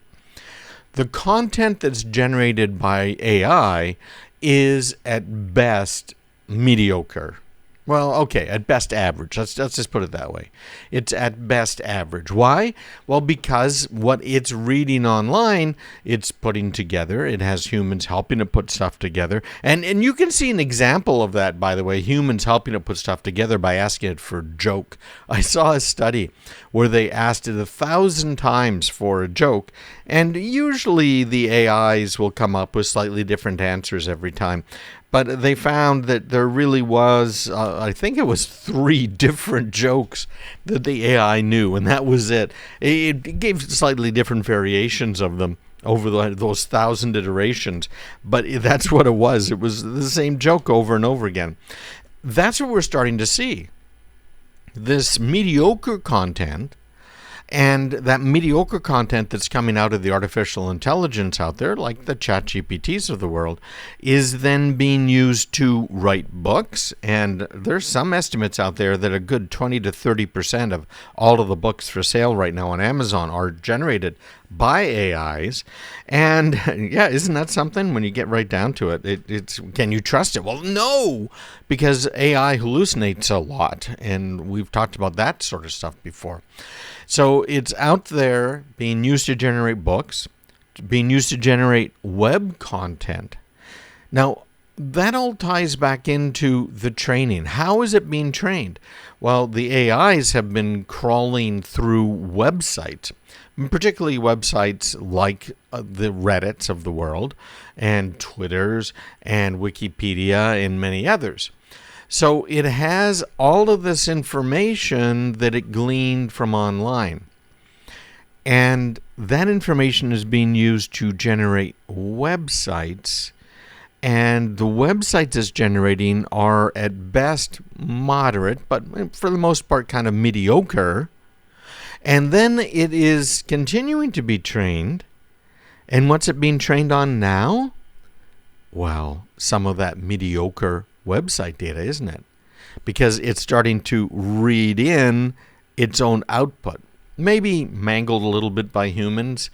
the content that's generated by AI is at best mediocre. Well, okay, at best average. Let's just put it that way. It's at best average. Why? Well, because what it's reading online, it's putting together. It has humans helping to put stuff together. And you can see an example of that, by the way, humans helping to put stuff together by asking it for a joke. I saw a study where they asked it 1,000 times for a joke, and usually the AIs will come up with slightly different answers every time. But they found that there really was, I think it was 3 different jokes that the AI knew, and that was it. It gave slightly different variations of them over those 1,000 iterations, but that's what it was. It was the same joke over and over again. That's what we're starting to see. This mediocre content, and that mediocre content that's coming out of the artificial intelligence out there, like the ChatGPTs of the world, is then being used to write books. And there's some estimates out there that a good 20 to 30% of all of the books for sale right now on Amazon are generated by AIs. And yeah, isn't that something when you get right down to it? It's can you trust it? Well, no, because AI hallucinates a lot, and we've talked about that sort of stuff before. So it's out there being used to generate books, being used to generate web content. Now, that all ties back into the training. How is it being trained? Well, the AIs have been crawling through websites, particularly websites like the Reddits of the world and Twitters and Wikipedia and many others. So it has all of this information that it gleaned from online. And that information is being used to generate websites. and the websites it's generating are at best moderate, but for the most part kind of mediocre. And then it is continuing to be trained. And what's it being trained on now? Well, some of that mediocre website data, isn't it? Because it's starting to read in its own output. Maybe mangled a little bit by humans,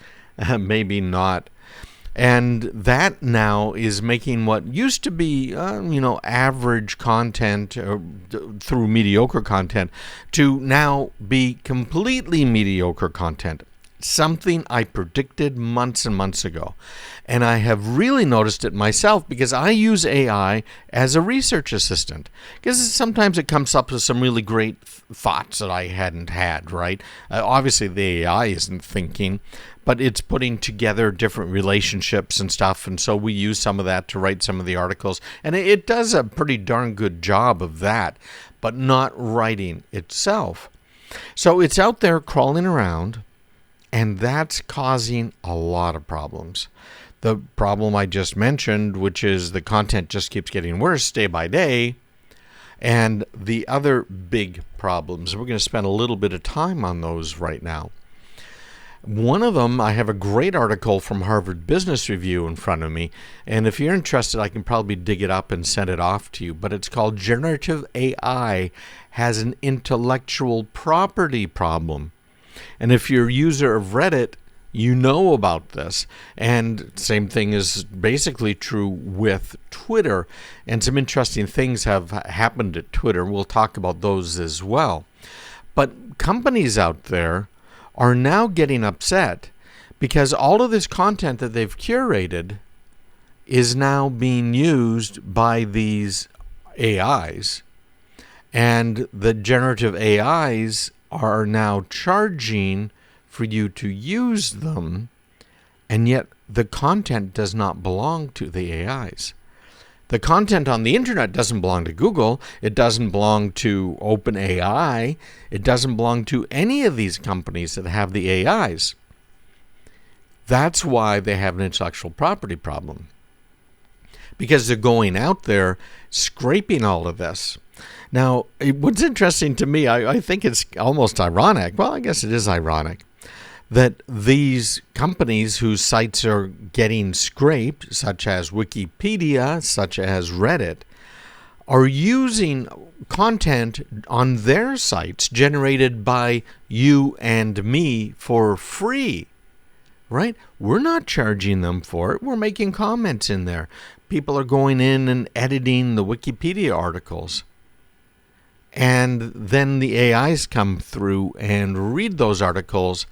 maybe not. And that now is making what used to be, average content through mediocre content to now be completely mediocre content. Something I predicted months and months ago. And I have really noticed it myself because I use AI as a research assistant. Because sometimes it comes up with some really great thoughts that I hadn't had, right? Obviously, the AI isn't thinking, but it's putting together different relationships and stuff. And so we use some of that to write some of the articles. And it does a pretty darn good job of that, but not writing itself. So it's out there crawling around. And that's causing a lot of problems. The problem I just mentioned, which is the content just keeps getting worse day by day. And the other big problems, we're going to spend a little bit of time on those right now. One of them, I have a great article from Harvard Business Review in front of me. And if you're interested, I can probably dig it up and send it off to you. But it's called Generative AI Has an Intellectual Property Problem. And if you're a user of Reddit, you know about this. And same thing is basically true with Twitter. And some interesting things have happened at Twitter. We'll talk about those as well. But companies out there are now getting upset because all of this content that they've curated is now being used by these AIs. And the generative AIs are now charging for you to use them, and yet the content does not belong to the AIs. The content on the internet doesn't belong to Google. It doesn't belong to OpenAI. It doesn't belong to any of these companies that have the AIs. That's why they have an intellectual property problem. Because they're going out there scraping all of this. Now, what's interesting to me, I think it's almost ironic. Well, I guess it is ironic that these companies whose sites are getting scraped, such as Wikipedia, such as Reddit, are using content on their sites generated by you and me for free, right? We're not charging them for it. We're making comments in there. People are going in and editing the Wikipedia articles. And then the AIs come through and read those articles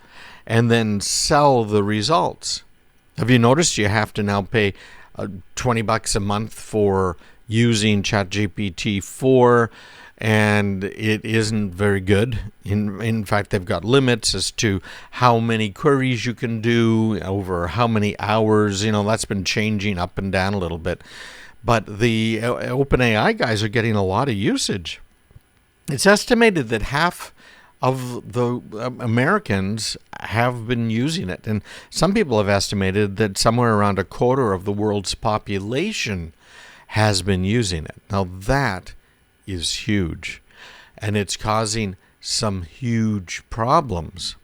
and then sell the results. Have you noticed you have to now pay $20 a month for using ChatGPT 4, and it isn't very good. In fact, they've got limits as to how many queries you can do over how many hours. That's been changing up and down a little bit. But the OpenAI guys are getting a lot of usage. It's estimated that half of the Americans have been using it. And some people have estimated that somewhere around a quarter of the world's population has been using it. Now that is huge. And it's causing some huge problems.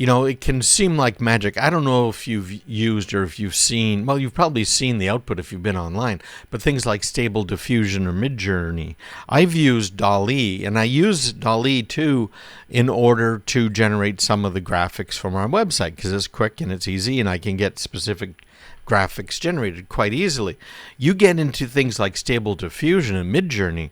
It can seem like magic. I don't know if you've used or if you've seen, well, you've probably seen the output if you've been online, but things like Stable Diffusion or Midjourney. I've used DALL-E, and I use DALL-E too in order to generate some of the graphics from our website because it's quick and it's easy and I can get specific graphics generated quite easily. You get into things like Stable Diffusion and Midjourney,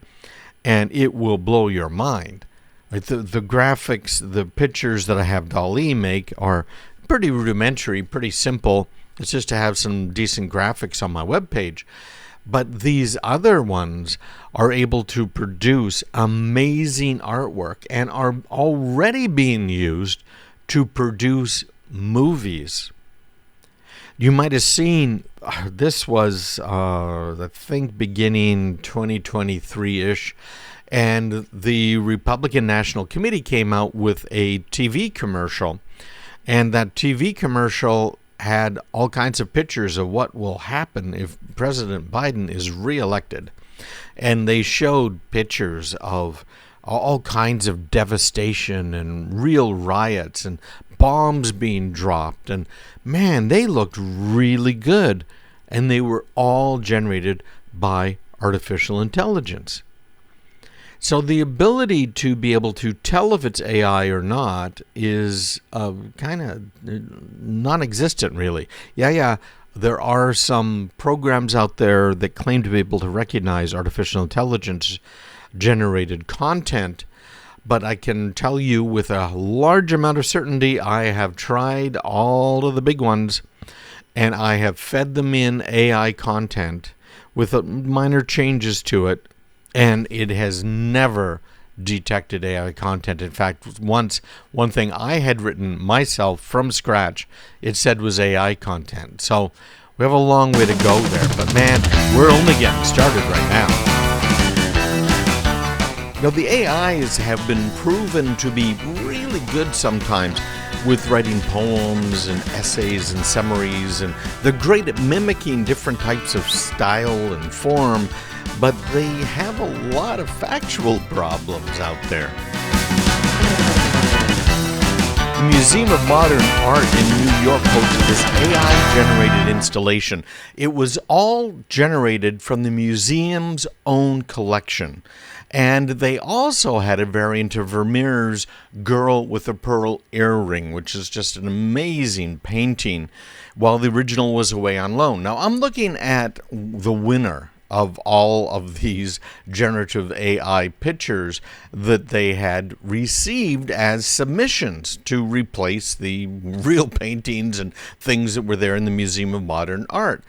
and it will blow your mind. The graphics, the pictures that I have DALL-E make are pretty rudimentary, pretty simple. It's just to have some decent graphics on my webpage. But these other ones are able to produce amazing artwork and are already being used to produce movies. You might have seen, this was, I think, beginning 2023-ish, and the Republican National Committee came out with a TV commercial. And that TV commercial had all kinds of pictures of what will happen if President Biden is reelected. And they showed pictures of all kinds of devastation and real riots and bombs being dropped. And man, they looked really good. And they were all generated by artificial intelligence. So the ability to be able to tell if it's AI or not is kind of non-existent, really. Yeah, there are some programs out there that claim to be able to recognize artificial intelligence-generated content, but I can tell you with a large amount of certainty, I have tried all of the big ones, and I have fed them in AI content with minor changes to it, and it has never detected AI content. In fact, once one thing I had written myself from scratch, it said was AI content. So we have a long way to go there, but man, we're only getting started right now. Now, the AIs have been proven to be really good sometimes with writing poems and essays and summaries, and they're great at mimicking different types of style and form, but they have a lot of factual problems out there. The Museum of Modern Art in New York hosted this AI-generated installation. It was all generated from the museum's own collection. And they also had a variant of Vermeer's Girl with a Pearl Earring, which is just an amazing painting, while the original was away on loan. Now, I'm looking at the winner of all of these generative AI pictures that they had received as submissions to replace the real paintings and things that were there in the Museum of Modern Art.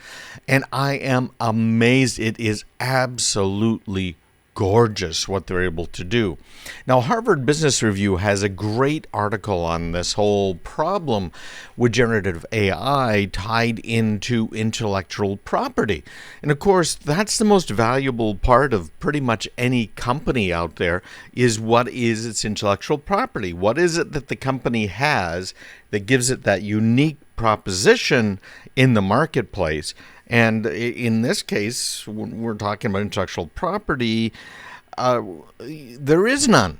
And I am amazed. It is absolutely gorgeous what they're able to do. Now, Harvard Business Review has a great article on this whole problem with generative AI tied into intellectual property. And of course, that's the most valuable part of pretty much any company out there, is what is its intellectual property? What is it that the company has that gives it that unique proposition in the marketplace? And in this case, when we're talking about intellectual property, there is none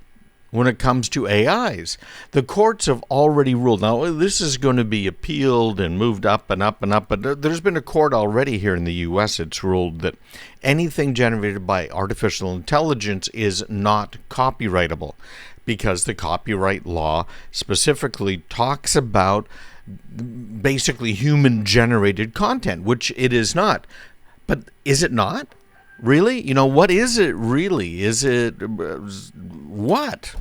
when it comes to AIs. The courts have already ruled. Now, this is going to be appealed and moved up and up and up, but there's been a court already here in the U.S. It's ruled that anything generated by artificial intelligence is not copyrightable, because the copyright law specifically talks about basically human-generated content, which it is not. But is it not? Really? You know, what is it really? Is it what?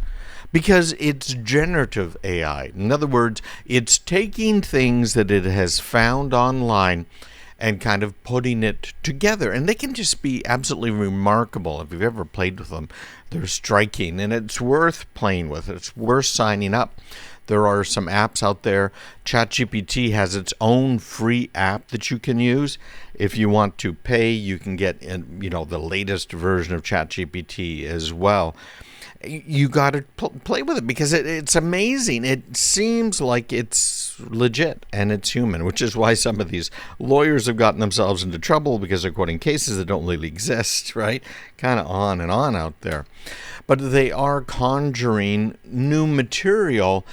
Because it's generative AI. In other words, it's taking things that it has found online and kind of putting it together. And they can just be absolutely remarkable. If you've ever played with them, they're striking, and it's worth playing with. It's worth signing up. There are some apps out there. ChatGPT has its own free app that you can use. If you want to pay, you can get, the latest version of ChatGPT as well. You got to play with it because it's amazing. It seems like it's legit and it's human, which is why some of these lawyers have gotten themselves into trouble because they're quoting cases that don't really exist, right? Kind of on and on out there. But they are conjuring new material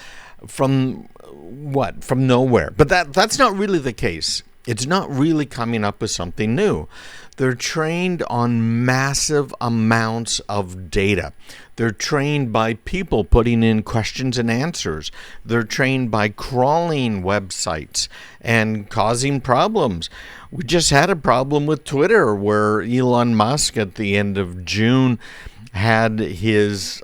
from what? From nowhere. But that's not really the case. It's not really coming up with something new. They're trained on massive amounts of data. They're trained by people putting in questions and answers. They're trained by crawling websites and causing problems. We just had a problem with Twitter where Elon Musk at the end of June had his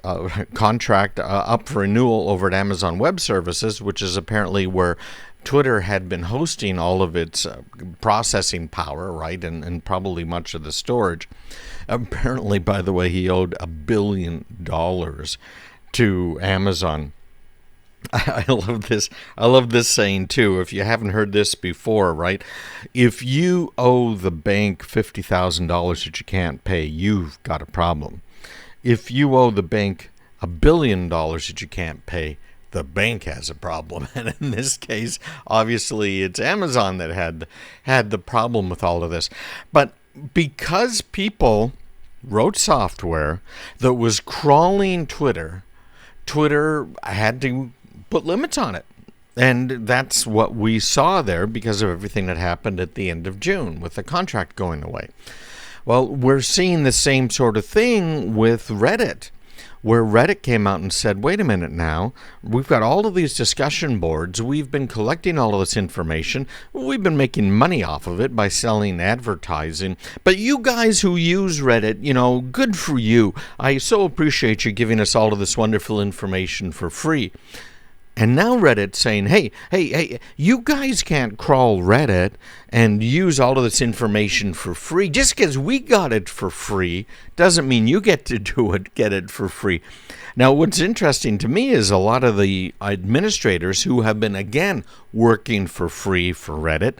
contract up for renewal over at Amazon Web Services, which is apparently where Twitter had been hosting all of its processing power, right, and probably much of the storage. Apparently, by the way, he owed $1 billion to Amazon. I love this. I love this saying too. If you haven't heard this before, right? If you owe the bank $50,000 that you can't pay, you've got a problem. If you owe the bank $1 billion that you can't pay, the bank has a problem. And in this case, obviously, it's Amazon that had the problem with all of this. But because people wrote software that was crawling Twitter had to put limits on it. And that's what we saw there because of everything that happened at the end of June with the contract going away. Well, we're seeing the same sort of thing with Reddit, where Reddit came out and said, wait a minute now, we've got all of these discussion boards, we've been collecting all of this information, we've been making money off of it by selling advertising, but you guys who use Reddit, good for you. I so appreciate you giving us all of this wonderful information for free. And now Reddit's saying, hey, you guys can't crawl Reddit and use all of this information for free. Just because we got it for free doesn't mean you get to get it for free. Now, what's interesting to me is a lot of the administrators who have been, again, working for free for Reddit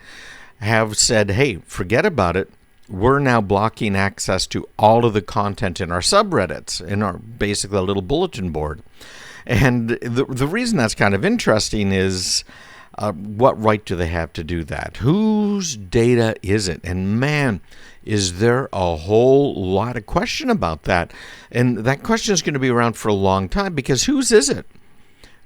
have said, hey, forget about it. We're now blocking access to all of the content in our subreddits, in our basically little bulletin board. And the reason that's kind of interesting is what right do they have to do that? Whose data is it? And man, is there a whole lot of question about that. And that question is going to be around for a long time because whose is it?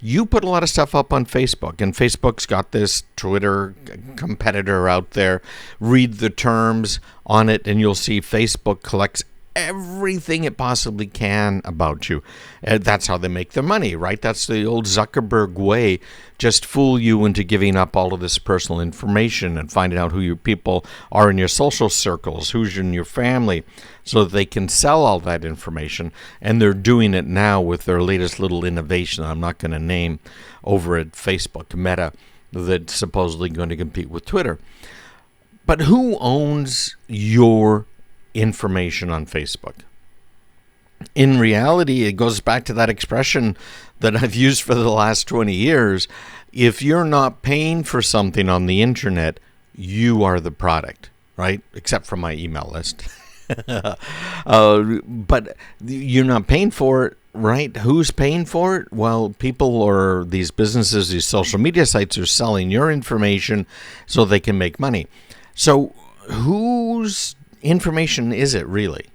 You put a lot of stuff up on Facebook, and Facebook's got this Twitter competitor out there. Read the terms on it, and you'll see Facebook collects everything it possibly can about you. That's how they make their money, right? That's the old Zuckerberg way. Just fool you into giving up all of this personal information and finding out who your people are in your social circles, who's in your family, so that they can sell all that information. And they're doing it now with their latest little innovation I'm not going to name over at Facebook, Meta, that's supposedly going to compete with Twitter. But who owns your information on Facebook? In reality, it goes back to that expression that I've used for the last 20 years. If you're not paying for something on the internet, you are the product, right? Except for my email list. But you're not paying for it, right? Who's paying for it? Well, people or these businesses, these social media sites are selling your information so they can make money. So whose information is it really?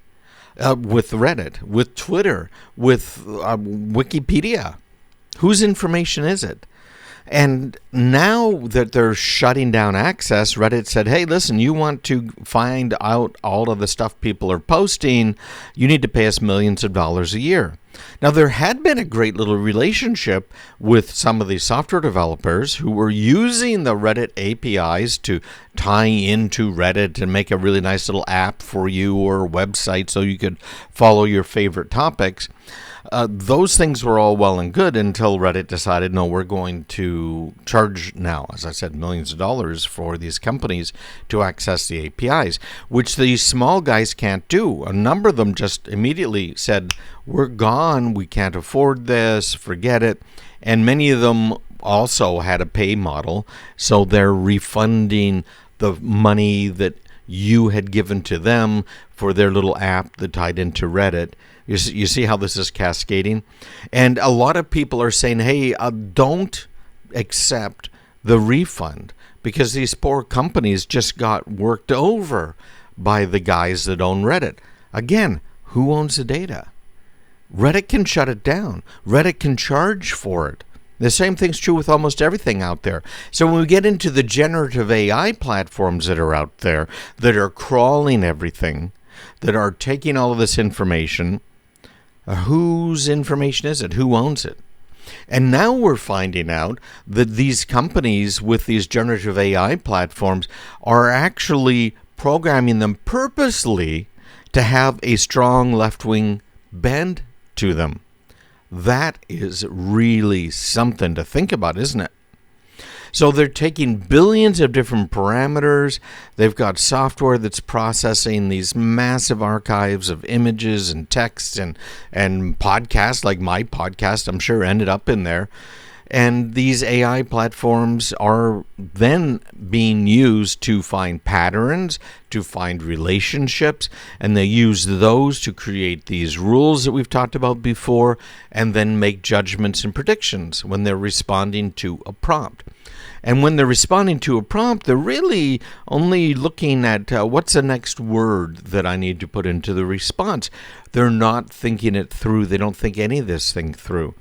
With Reddit, with Twitter, with Wikipedia. Whose information is it? And now that they're shutting down access, Reddit said, hey, listen, you want to find out all of the stuff people are posting, you need to pay us millions of dollars a year. Now, there had been a great little relationship with some of these software developers who were using the Reddit APIs to tie into Reddit and make a really nice little app for you or a website so you could follow your favorite topics. Those things were all well and good until Reddit decided, no, we're going to charge now, as I said, millions of dollars for these companies to access the APIs, which these small guys can't do. A number of them just immediately said, we're gone, we can't afford this, forget it. And many of them also had a pay model, so they're refunding the money that you had given to them for their little app that tied into Reddit. You see how this is cascading? And a lot of people are saying, hey, don't accept the refund because these poor companies just got worked over by the guys that own Reddit. Again, who owns the data? Reddit can shut it down. Reddit can charge for it. The same thing's true with almost everything out there. So when we get into the generative AI platforms that are out there, that are crawling everything, that are taking all of this information, whose information is it? Who owns it? And now we're finding out that these companies with these generative AI platforms are actually programming them purposely to have a strong left-wing bend to them. That is really something to think about, isn't it? So they're taking billions of different parameters. They've got software that's processing these massive archives of images and texts and podcasts, like my podcast, I'm sure ended up in there. And these AI platforms are then being used to find patterns, to find relationships, and they use those to create these rules that we've talked about before, and then make judgments and predictions when they're responding to a prompt. And when they're responding to a prompt, they're really only looking at what's the next word that I need to put into the response. They're not thinking it through. They don't think any of this thing through.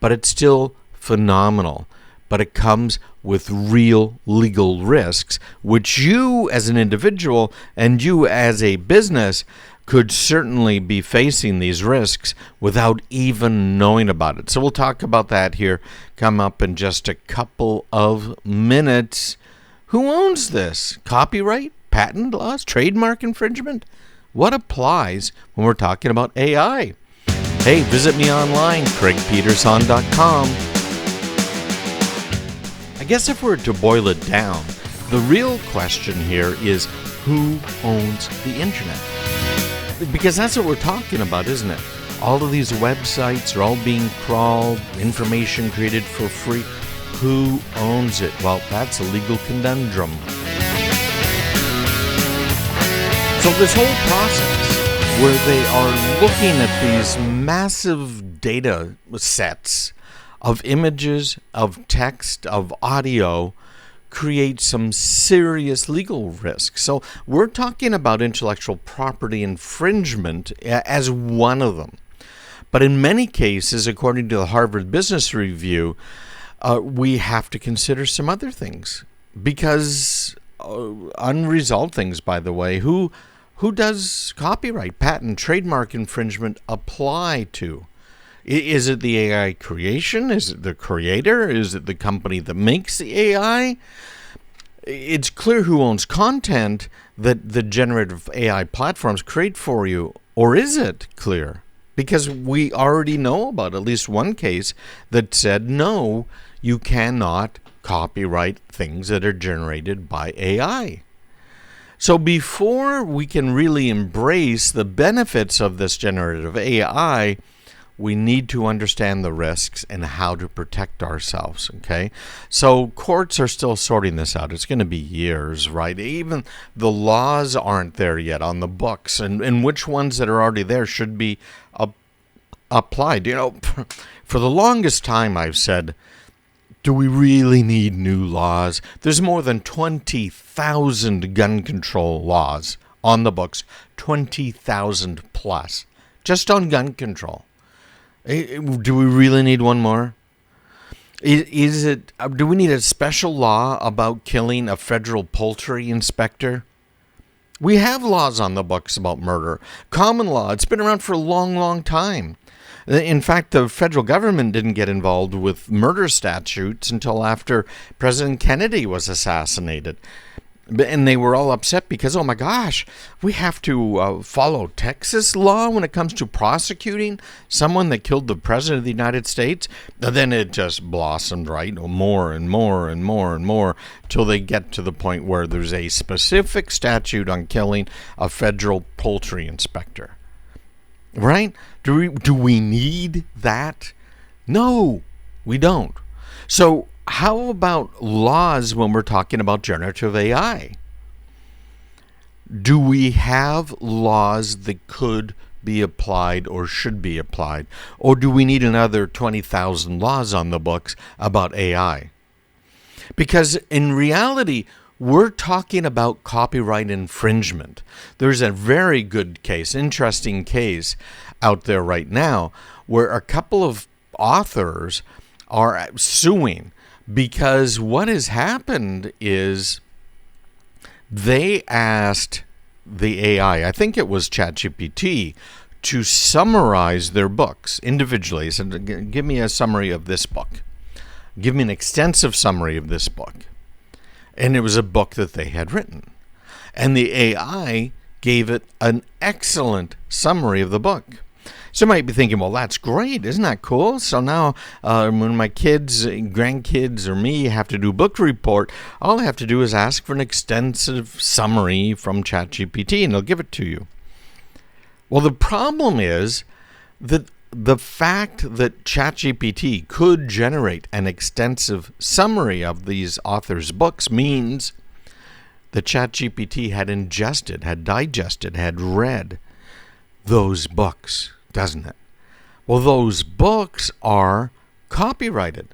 But it's still phenomenal. But it comes with real legal risks, which you as an individual and you as a business could certainly be facing these risks without even knowing about it. So we'll talk about that here, come up in just a couple of minutes. Who owns this? Copyright, patent laws, trademark infringement? What applies when we're talking about AI? Hey, visit me online, craigpeterson.com. I guess if we're to boil it down, the real question here is who owns the internet? Because that's what we're talking about, isn't it? All of these websites are all being crawled, information created for free. Who owns it? Well, that's a legal conundrum. So this whole process where they are looking at these massive data sets of images, of text, of audio, create some serious legal risks. So we're talking about intellectual property infringement as one of them. But in many cases, according to the Harvard Business Review, we have to consider some other things. Because unresolved things, by the way, who does copyright, patent, trademark infringement apply to? Is it the AI creation? Is it the creator? Is it the company that makes the AI? It's clear who owns content that the generative AI platforms create for you, or is it clear? Because we already know about at least one case that said, no, you cannot copyright things that are generated by AI. So before we can really embrace the benefits of this generative AI, we need to understand the risks and how to protect ourselves, okay? So courts are still sorting this out. It's going to be years, right? Even the laws aren't there yet on the books, and which ones that are already there should be applied. You know, for the longest time I've said, do we really need new laws? There's more than 20,000 gun control laws on the books, 20,000 plus, just on gun control. Do we really need one more? Do we need a special law about killing a federal poultry inspector? We have laws on the books about murder. Common law, it's been around for a long, long time. In fact, the federal government didn't get involved with murder statutes until after President Kennedy was assassinated. And they were all upset because, oh my gosh, we have to follow Texas law when it comes to prosecuting someone that killed the President of the United States. And then it just blossomed, right? More and more and more and more till they get to the point where there's a specific statute on killing a federal poultry inspector. Right? Do we need that? No, we don't. So how about laws when we're talking about generative AI? Do we have laws that could be applied or should be applied? Or do we need another 20,000 laws on the books about AI? Because in reality, we're talking about copyright infringement. There's a very good case, interesting case out there right now where a couple of authors are suing because what has happened is they asked the AI, I think it was ChatGPT, to summarize their books individually. So give me a summary of this book. Give me an extensive summary of this book. And it was a book that they had written. And the AI gave it an excellent summary of the book. So you might be thinking, well, that's great. Isn't that cool? So now when my kids, grandkids, or me have to do book report, all I have to do is ask for an extensive summary from ChatGPT, and they'll give it to you. Well, the problem is that the fact that ChatGPT could generate an extensive summary of these authors' books means that ChatGPT had ingested, had digested, had read those books, doesn't it? Well, those books are copyrighted.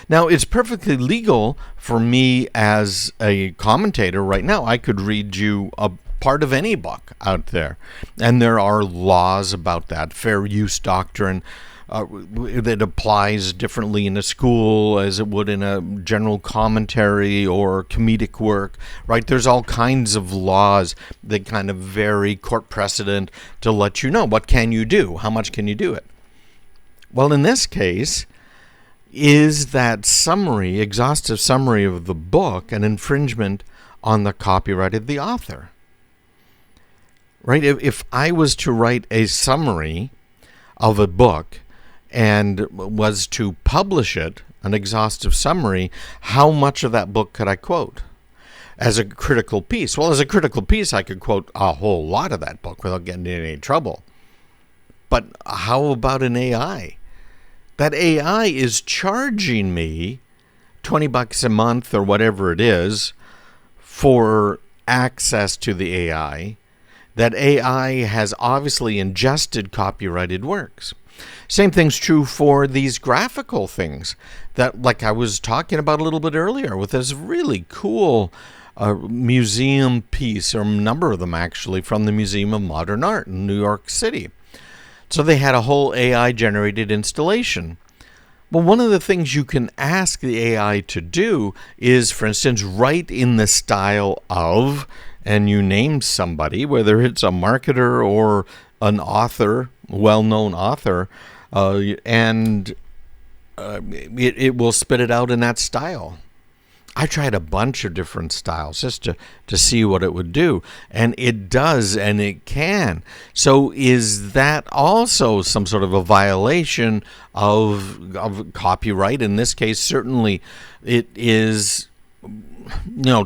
Now, it's perfectly legal for me as a commentator right now. I could read you a part of any book out there, and there are laws about that. Fair use doctrine that applies differently in a school as it would in a general commentary or comedic work, right? There's all kinds of laws that kind of vary, court precedent, to let you know what can you do, how much can you do it. Well, in this case, is that summary, exhaustive summary of the book, an infringement on the copyright of the author? Right? If I was to write a summary of a book and was to publish it, an exhaustive summary, how much of that book could I quote as a critical piece? Well, as a critical piece, I could quote a whole lot of that book without getting in any trouble. But how about an AI? That AI is charging me $20 a month or whatever it is for access to the AI. That AI has obviously ingested copyrighted works. Same thing's true for these graphical things that, like I was talking about a little bit earlier, with this really cool museum piece, or a number of them actually, from the Museum of Modern Art in New York City. So they had a whole AI-generated installation. Well, one of the things you can ask the AI to do is, for instance, write in the style of, and you name somebody, whether it's a marketer or an author, well-known author, and it will spit it out in that style. I tried a bunch of different styles just to see what it would do. And it does, and it can. So is that also some sort of a violation of copyright? In this case, certainly it is,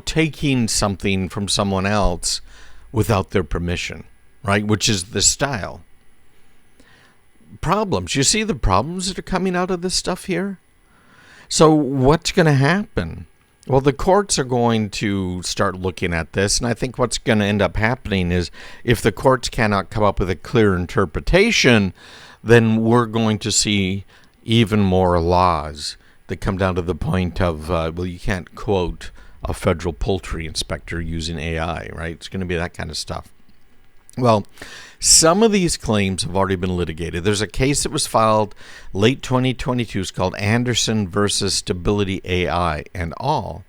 taking something from someone else without their permission, right? Which is the style. Problems. You see the problems that are coming out of this stuff here? So what's going to happen? Well, the courts are going to start looking at this, and I think what's going to end up happening is if the courts cannot come up with a clear interpretation, then we're going to see even more laws that come down to the point of, you can't quote a federal poultry inspector using AI, right? It's going to be that kind of stuff. Well, some of these claims have already been litigated. There's a case that was filed late 2022. It's called Anderson versus Stability AI and all.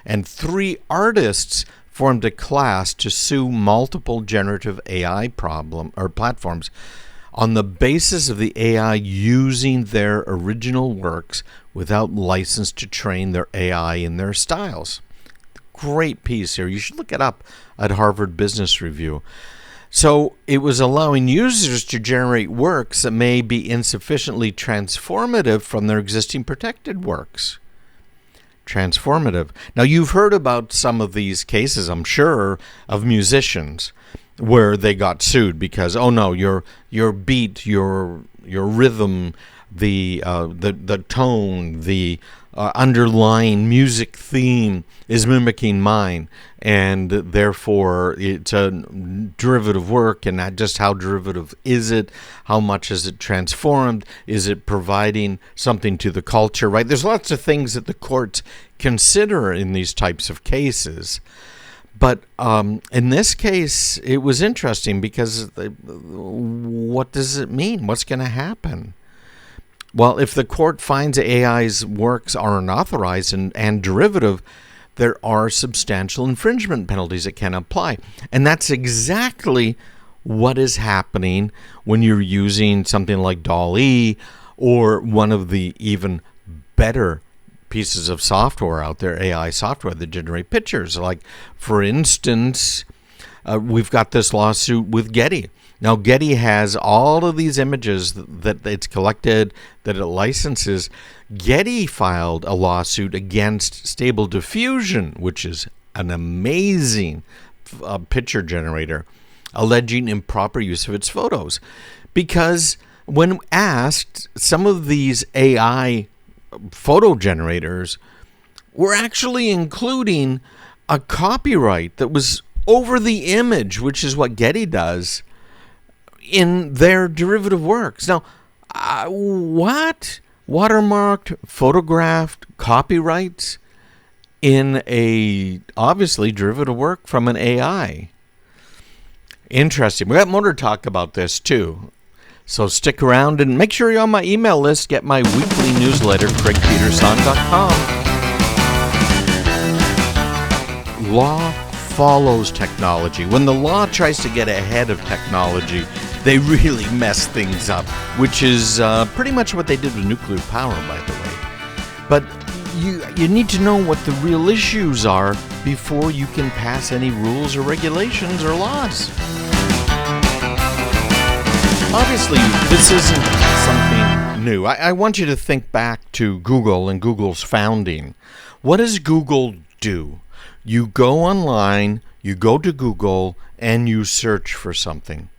And 3 artists formed a class to sue multiple generative AI platforms on the basis of the AI using their original works without license to train their AI in their styles. Great piece here. You should look it up at Harvard Business Review. So it was allowing users to generate works that may be insufficiently transformative from their existing protected works. Transformative. Now, you've heard about some of these cases, I'm sure, of musicians where they got sued because, oh no, your beat, your rhythm, the tone, the underlying music theme is mimicking mine, and therefore it's a derivative work. And not just how derivative is it, how much is it transformed, is it providing something to the culture, right? There's lots of things that the courts consider in these types of cases. But in this case, it was interesting because what does it mean? What's going to happen? Well, if the court finds AI's works are unauthorized and derivative, there are substantial infringement penalties that can apply. And that's exactly what is happening when you're using something like DALL-E or one of the even better pieces of software out there, AI software that generate pictures. Like, for instance, we've got this lawsuit with Getty. Now, Getty has all of these images that it's collected, that it licenses. Getty filed a lawsuit against Stable Diffusion, which is an amazing picture generator. alleging improper use of its photos. Because when asked, some of these AI photo generators were actually including a copyright that was over the image, which is what Getty does, in their derivative works. Now, what? Watermarked, photographed copyrights in a, obviously, derivative work from an AI. Interesting. We got more to talk about this, too. So stick around and make sure you're on my email list. Get my weekly newsletter, craigpeterson.com. Law follows technology. When the law tries to get ahead of technology, they really mess things up, which is pretty much what they did with nuclear power, by the way. But you need to know what the real issues are before you can pass any rules or regulations or laws. Obviously, this isn't something new. I want you to think back to Google and Google's founding. What does Google do? You go online, you go to Google, and you search for something.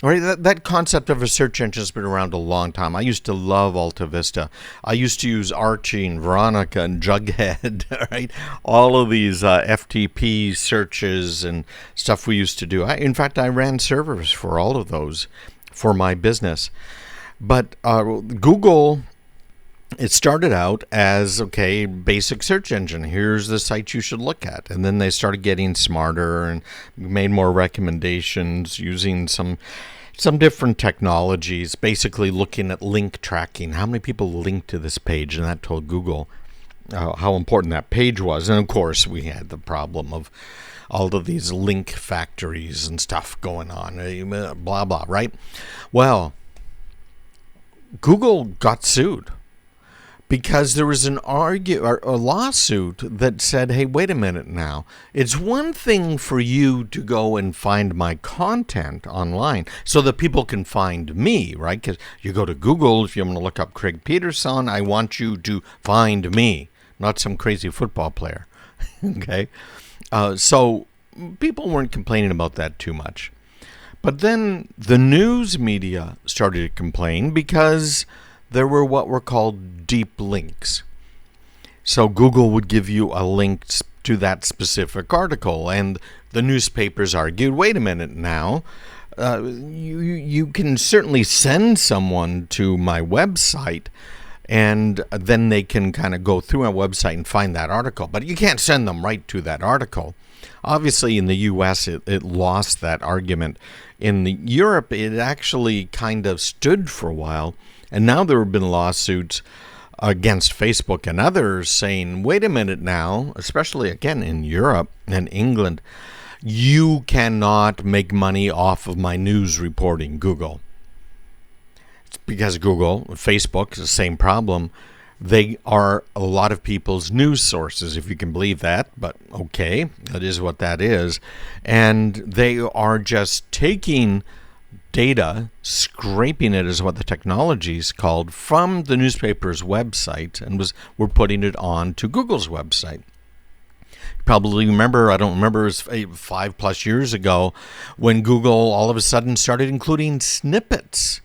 All right, that concept of a search engine has been around a long time. I used to love Alta Vista. I used to use Archie and Veronica and Jughead, right? All of these FTP searches and stuff we used to do. In fact, I ran servers for all of those for my business. But Google, it started out as, okay, basic search engine. Here's the sites you should look at. And then they started getting smarter and made more recommendations using some different technologies, basically looking at link tracking. How many people linked to this page? And that told Google how important that page was. And of course, we had the problem of all of these link factories and stuff going on, blah, blah, right? Well, Google got sued because there was a lawsuit that said, hey, wait a minute now. It's one thing for you to go and find my content online so that people can find me, right? Because you go to Google, if you want to look up Craig Peterson, I want you to find me, not some crazy football player, okay? So people weren't complaining about that too much. But then the news media started to complain because there were what were called deep links. So Google would give you a link to that specific article, and the newspapers argued, wait a minute now, you can certainly send someone to my website, and then they can kind of go through my website and find that article, but you can't send them right to that article. Obviously, in the U.S., it lost that argument. In Europe, it actually kind of stood for a while. And now there have been lawsuits against Facebook and others saying, wait a minute now, especially again in Europe and England, you cannot make money off of my news reporting, Google. It's because Google, Facebook, is the same problem. They are a lot of people's news sources, if you can believe that, but okay, that is what that is. And they are just taking data, scraping it is what the technology is called, from the newspaper's website, and we're putting it on to Google's website. Probably remember, I don't remember, it was 5+ years ago when Google all of a sudden started including snippets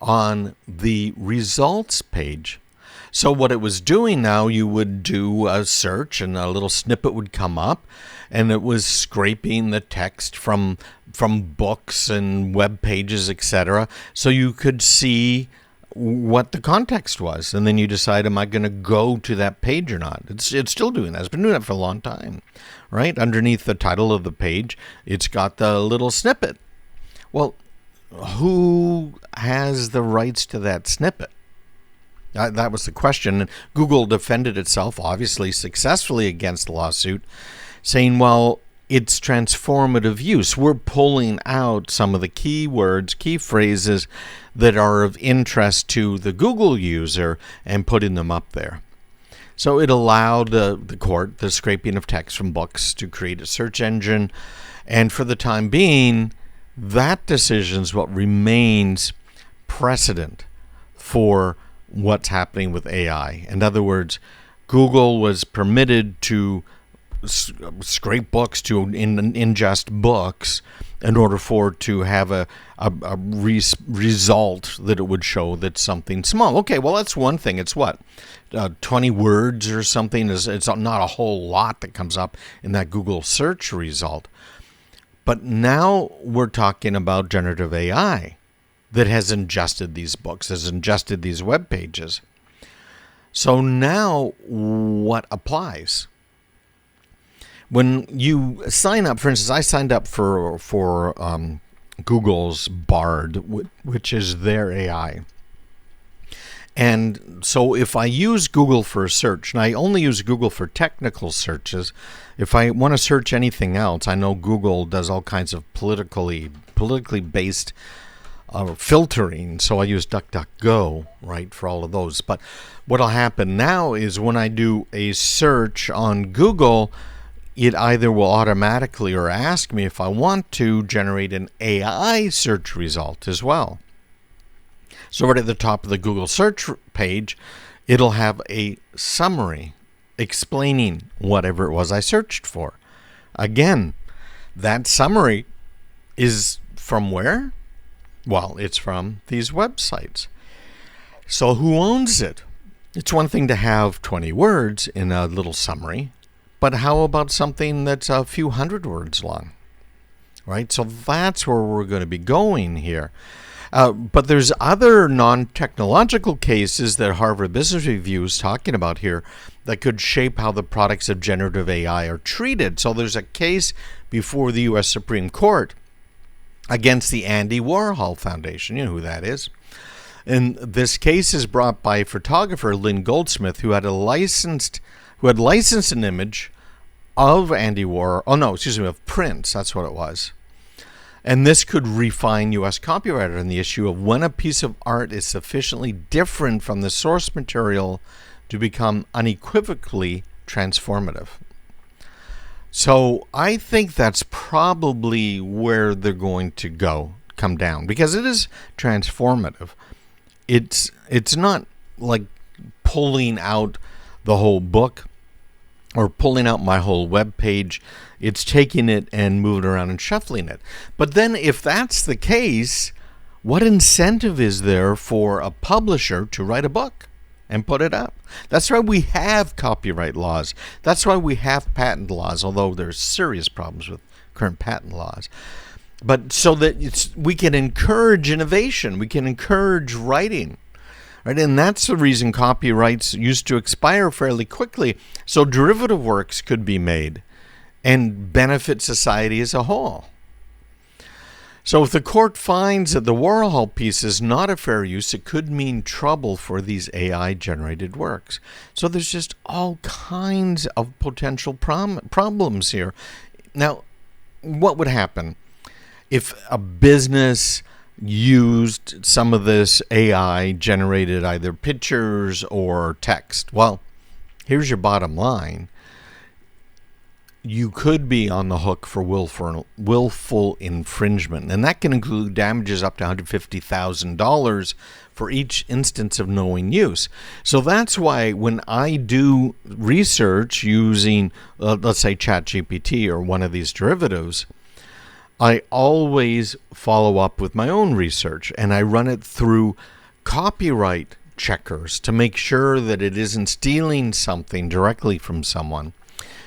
on the results page. So what it was doing now, you would do a search and a little snippet would come up, and it was scraping the text from books and web pages, etc. So you could see what the context was, and then you decide, am I going to go to that page or not? It's still doing that. It's been doing that for a long time, right? Underneath the title of the page, it's got the little snippet. Well, who has the rights to that snippet? That was the question. And Google defended itself, obviously successfully, against the lawsuit, saying, well, it's transformative use. We're pulling out some of the keywords, key phrases that are of interest to the Google user and putting them up there. So it allowed the court the scraping of text from books to create a search engine. And for the time being, that decision is what remains precedent for what's happening with AI. In other words, Google was permitted to scrape books to ingest books in order for it to have a result that it would show that's something small. Okay, well, that's one thing. It's what? 20 words or something. It's not a whole lot that comes up in that Google search result. But now we're talking about generative AI that has ingested these books, has ingested these web pages. So now what applies? When you sign up, for instance, I signed up for Google's Bard, which is their AI. And so if I use Google for a search, and I only use Google for technical searches, if I want to search anything else, I know Google does all kinds of politically based filtering, so I use DuckDuckGo, right, for all of those. But what'll happen now is when I do a search on Google, it either will automatically or ask me if I want to generate an AI search result as well. So right at the top of the Google search page, it'll have a summary explaining whatever it was I searched for. Again, that summary is from where? Well, it's from these websites. So who owns it? It's one thing to have 20 words in a little summary, but how about something that's a few hundred words long? Right? So that's where we're going to be going here. But there's other non-technological cases that Harvard Business Review is talking about here that could shape how the products of generative AI are treated. So there's a case before the U.S. Supreme Court against the Andy Warhol Foundation. You know who that is. And this case is brought by photographer Lynn Goldsmith, who had licensed an image of Andy Warhol. Oh no, excuse me, of Prince. That's what it was. And this could refine U.S. copyright on the issue of when a piece of art is sufficiently different from the source material to become unequivocally transformative. So I think that's probably where they're going to come down, because it is transformative. It's not like pulling out the whole book or pulling out my whole web page. It's taking it and moving it around and shuffling it. But then if that's the case, what incentive is there for a publisher to write a book and put it up? That's why we have copyright laws. That's why we have patent laws, although there's serious problems with current patent laws. But so that we can encourage innovation, we can encourage writing. Right? And that's the reason copyrights used to expire fairly quickly, so derivative works could be made and benefit society as a whole. So if the court finds that the Warhol piece is not a fair use, it could mean trouble for these AI-generated works. So there's just all kinds of potential problems here. Now, what would happen if a business used some of this AI-generated either pictures or text? Well, here's your bottom line. You could be on the hook for willful infringement, and that can include damages up to $150,000 for each instance of knowing use. So that's why when I do research using, let's say, ChatGPT or one of these derivatives, I always follow up with my own research, and I run it through copyright checkers to make sure that it isn't stealing something directly from someone.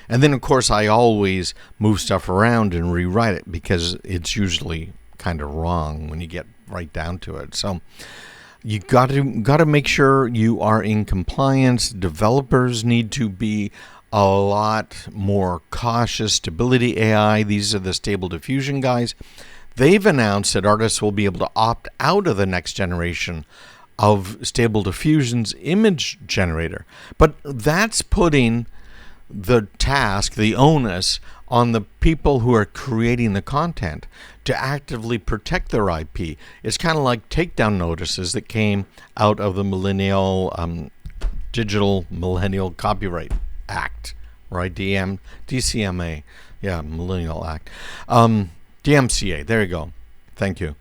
And then, of course, I always move stuff around and rewrite it because it's usually kind of wrong when you get right down to it. So you got to make sure you are in compliance. Developers need to be a lot more cautious. Stability AI, these are the Stable Diffusion guys. They've announced that artists will be able to opt out of the next generation of Stable Diffusion's image generator. But that's putting the task, the onus, on the people who are creating the content to actively protect their IP. It's kind of like takedown notices that came out of the Digital Millennial Copyright Act, right? DCMA, yeah, Millennial Act. DMCA, there you go. Thank you.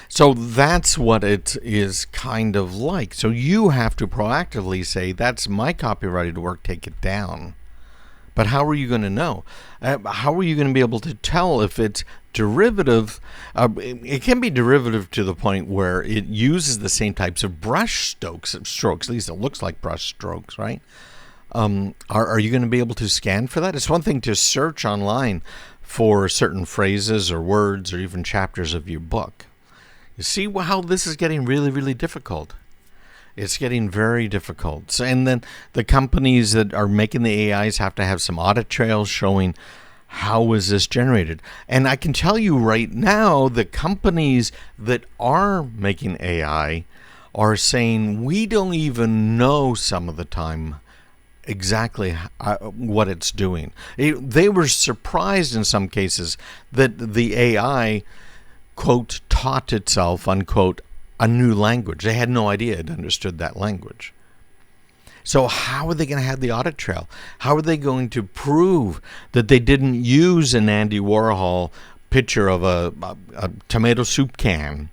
So that's what it is kind of like. So you have to proactively say, that's my copyrighted work, take it down. But how are you going to know? How are you going to be able to tell if it's derivative? It can be derivative to the point where it uses the same types of brush strokes. At least it looks like brush strokes, right? Are you going to be able to scan for that? It's one thing to search online for certain phrases or words or even chapters of your book. You see how this is getting really, really difficult. It's getting very difficult. And then the companies that are making the AIs have to have some audit trails showing how is this generated. And I can tell you right now, the companies that are making AI are saying we don't even know some of the time exactly what it's doing. They were surprised in some cases that the AI, quote, taught itself, unquote, a new language. They had no idea it understood that language. So how are they going to have the audit trail? How are they going to prove that they didn't use an Andy Warhol picture of a tomato soup can?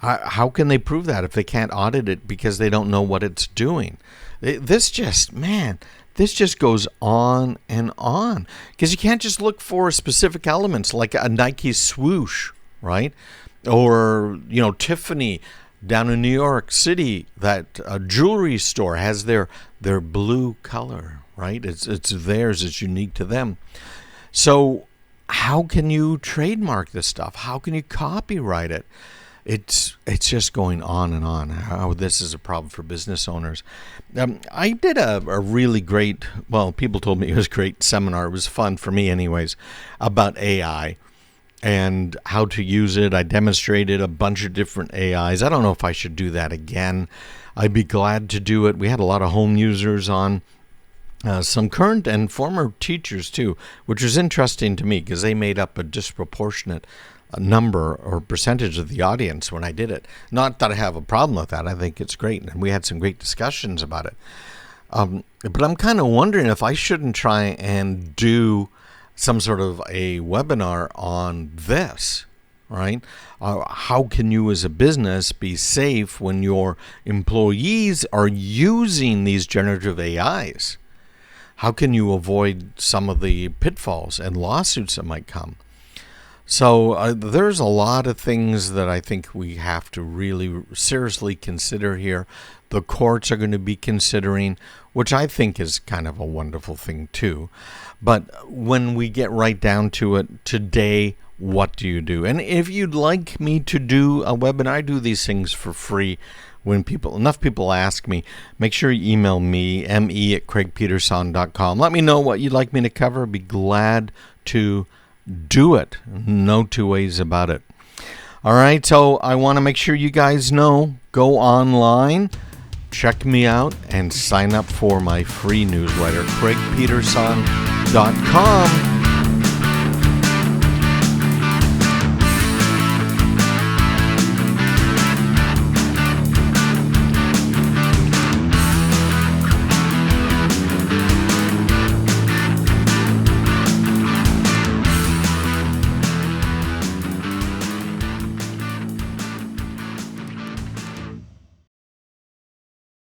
How can they prove that if they can't audit it because they don't know what it's doing? This just goes on and on. Because you can't just look for specific elements like a Nike swoosh, right? Or, Tiffany down in New York City, that jewelry store has their blue color, right? It's theirs. It's unique to them. So how can you trademark this stuff? How can you copyright it? It's just going on and on, how this is a problem for business owners. I did a really great, people told me it was a great seminar. It was fun for me anyways, about AI and how to use it. I demonstrated a bunch of different AIs. I don't know if I should do that again. I'd be glad to do it. We had a lot of home users on, some current and former teachers too, which was interesting to me because they made up a disproportionate number or percentage of the audience when I did it. Not that I have a problem with that. I think it's great, and we had some great discussions about it. But I'm kind of wondering if I shouldn't try and do some sort of a webinar on this, right? How can you as a business be safe when your employees are using these generative AIs? How can you avoid some of the pitfalls and lawsuits that might come? So there's a lot of things that I think we have to really seriously consider here. The courts are going to be considering, which I think is kind of a wonderful thing too. But when we get right down to it, today, what do you do? And if you'd like me to do a webinar, I do these things for free. When enough people ask me, make sure you email me, me@craigpeterson.com. Let me know what you'd like me to cover. I'd be glad to do it. No two ways about it. All right, so I want to make sure you guys know, go online, check me out, and sign up for my free newsletter, craigpeterson.com.